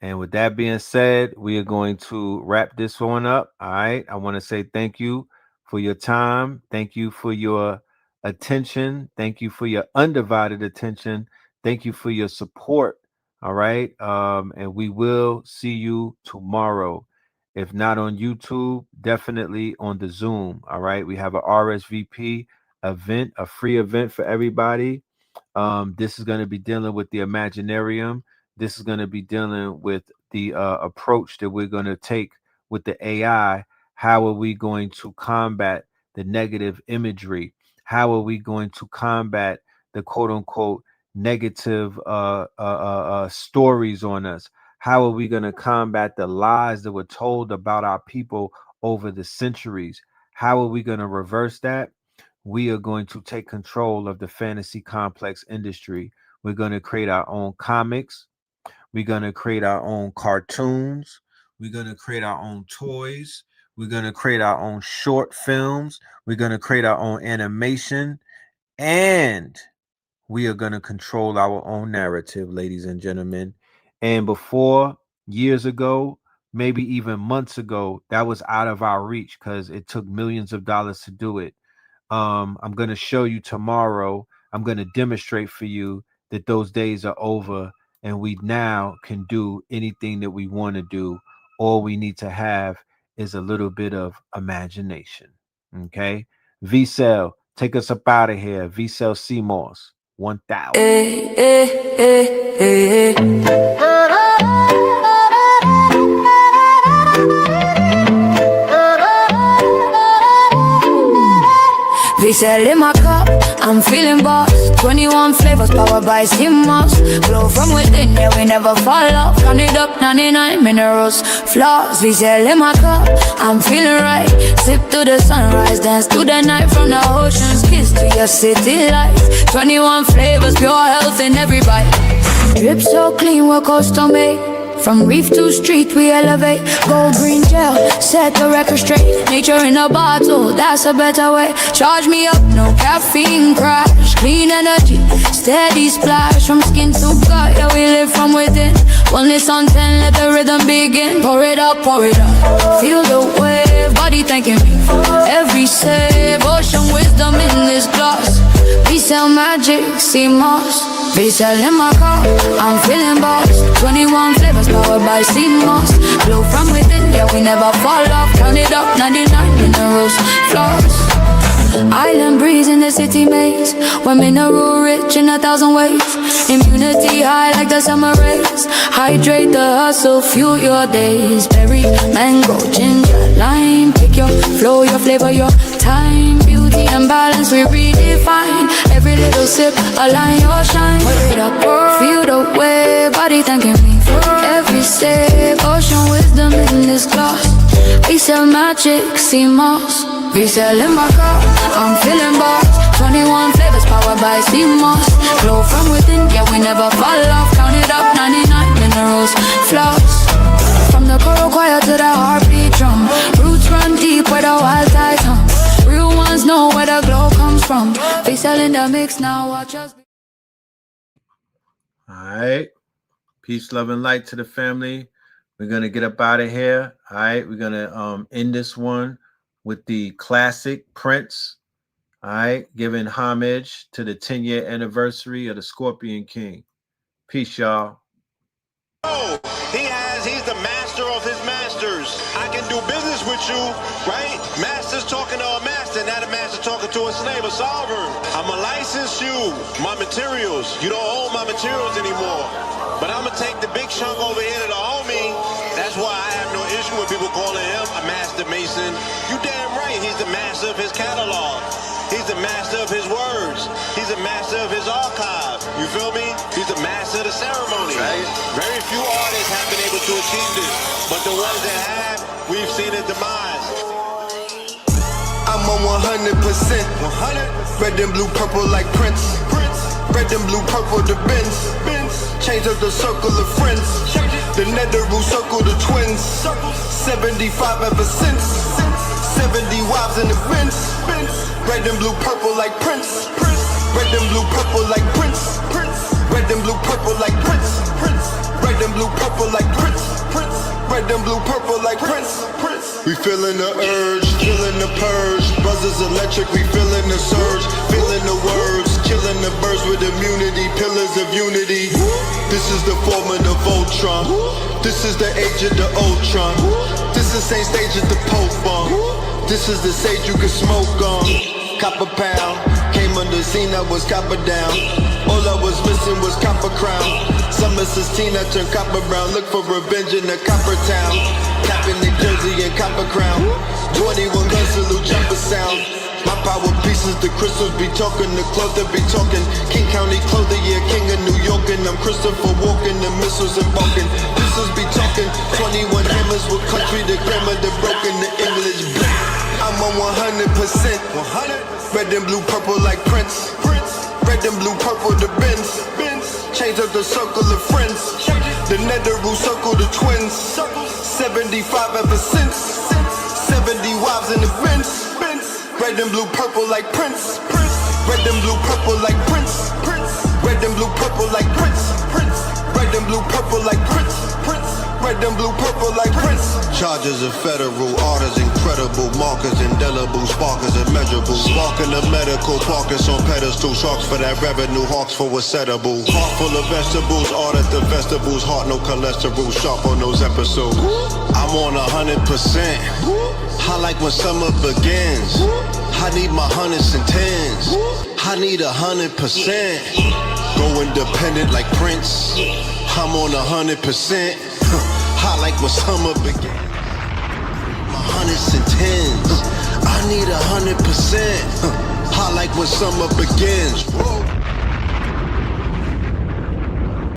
And with that being said, we are going to wrap this one up. All right. I want to say thank you for your time. Thank you for your attention. Thank you for your undivided attention. Thank you for your support. All right. And we will see you tomorrow. If not on YouTube, definitely on the Zoom. All right. We have a RSVP event, a free event for everybody. This is going to be dealing with the Imaginarium. This is going to be dealing with the approach that we're going to take with the AI. How are we going to combat the negative imagery? How are we going to combat the quote unquote negative stories on us? How are we going to combat the lies that were told about our people over the centuries? How are we going to reverse that? We are going to take control of the fantasy complex industry. We're going to create our own comics. We're going to create our own cartoons. We're going to create our own toys. We're going to create our own short films. We're going to create our own animation. And we are going to control our own narrative, ladies and gentlemen. And before, years ago, maybe even months ago, that was out of our reach because it took millions of dollars to do it. I'm going to show you tomorrow. I'm going to demonstrate for you that those days are over. And we now can do anything that we want to do. All we need to have is a little bit of imagination. Okay. V-Cell, take us up out of here. V-Cell CMOS, 1000. VCL in my cup, I'm feeling boss. 21 flavors powered by steam moss. Glow from within, yeah, we never fall off. Count it up, 99 minerals, flaws. VCL in my cup, I'm feeling right. Sip to the sunrise, dance to the night. From the ocean's kiss to your city lights. 21 flavors, pure health in every bite. Drip so clean, we're custom made. From reef to street, we elevate. Gold green gel, set the record straight. Nature in a bottle, that's a better way. Charge me up, no caffeine crash. Clean energy, steady splash. From skin to gut, yeah, we live from within. Wellness on 10, let the rhythm begin. Pour it up, pour it up. Feel the wave, body thanking me for every save. Ocean wisdom in this glass. VCL magic, sea moss. VCL in my car, I'm feeling boss. 21 flavors powered by sea moss. Glow from within, yeah, we never fall off. Count it up, 99 minerals, flaws. Island breeze in the city maze. We're mineral rich in 1,000 ways. Immunity high like the summer rays. Hydrate the hustle, fuel your days. Berry, mango, ginger, lime. Pick your flow, your flavor, your time. Beauty and balance we redefine. Every little sip, align your shine. Pour it up, feel the way. Body thanking me for every sip. Ocean wisdom in this glass. VCL magic, sea moss. VCL in my car, I'm feeling boss. 21 flavors powered by sea moss. Glow from within, yeah, we never fall off. Count it up, 99 minerals, flaws. From the coral choir to the heartbeat drum. Roots run deep where the wild tides hum. Real ones know where the glow comes from. VCL in the mix now, watch us. All right. Peace, love, and light to the family. We're going to get up out of here. All right. We're going to end this one with the classic Prince. All right. Giving homage to the 10-year anniversary of the Scorpion King. Peace, y'all. He's the master of his masters. I can do business with you, right? Master's talking to a master, not a master talking to a slave, a sovereign. I'ma license you, my materials. You don't own my materials anymore. But I'ma take the big chunk over here to the homie. That's why I have no issue with people calling him a master mason. You damn right, he's the master of his catalog. He's the master of his words. He's the master of his archive. You feel me? He's the master of the ceremony. Right? Very few artists have been able to achieve this. But the ones that have, we've seen his demise. I'm on 100%. 100. Red and blue, purple like Prince. Red and blue, purple, the Benz. Change up the circle of friends. The Netheroo circle, the twins. 75 ever since. 70 wives in the Benz. Red and blue, purple like Prince. Red and blue, purple like Prince. Red and blue, purple like Prince. Red and blue, purple like Prince. Red and blue, purple like Prince. We feeling the urge, feeling the purge. Brothers electric, we feeling the surge. Feeling the words, killing the birds with immunity. Pillars of unity. This is the formula of Voltron. This is the age of the Ultron. This is same stage as the Pope on. This is the sage you can smoke on. Copper pound, came on the scene, I was copper down. All I was missing was copper crown. Summer 16, I turned copper brown. Look for revenge in the copper town. Capping New Jersey and copper crown. 21 guns, salute jumper sound. My power pieces, the crystals be talking, the clothes that be talking. King County clothing, yeah, king of New York, and I'm Christopher Walken, the missiles embarking. Pistols be talking, 21 hammers with country, the grammar, the broken, the English. I'm on 100%. 100. Red and blue, purple like Prince. Red and blue, purple, the Benz. Change up the circle of friends. The Netheroo circle, the twins. 75 ever since. 70 wives in the Benz. Red and blue, purple like Prince. Red and blue, purple like Prince. Red and blue, purple like Prince. Red and blue, purple like Prince. Red and blue, purple like Prince. Charges of federal, orders incredible. Markers indelible, sparkers immeasurable. Sparking the medical, parkers on pedestal. Sharks for that revenue, hawks for what's edible. Heart full of vegetables, art at the festivals. Heart no cholesterol, sharp on those episodes. I'm on 100%. I like when summer begins. I need my hundreds and tens. I need 100%. Go independent like Prince. I'm on 100%. I like when summer begins. My hundreds and tens. I need 100%. Hot like when summer begins. Whoa.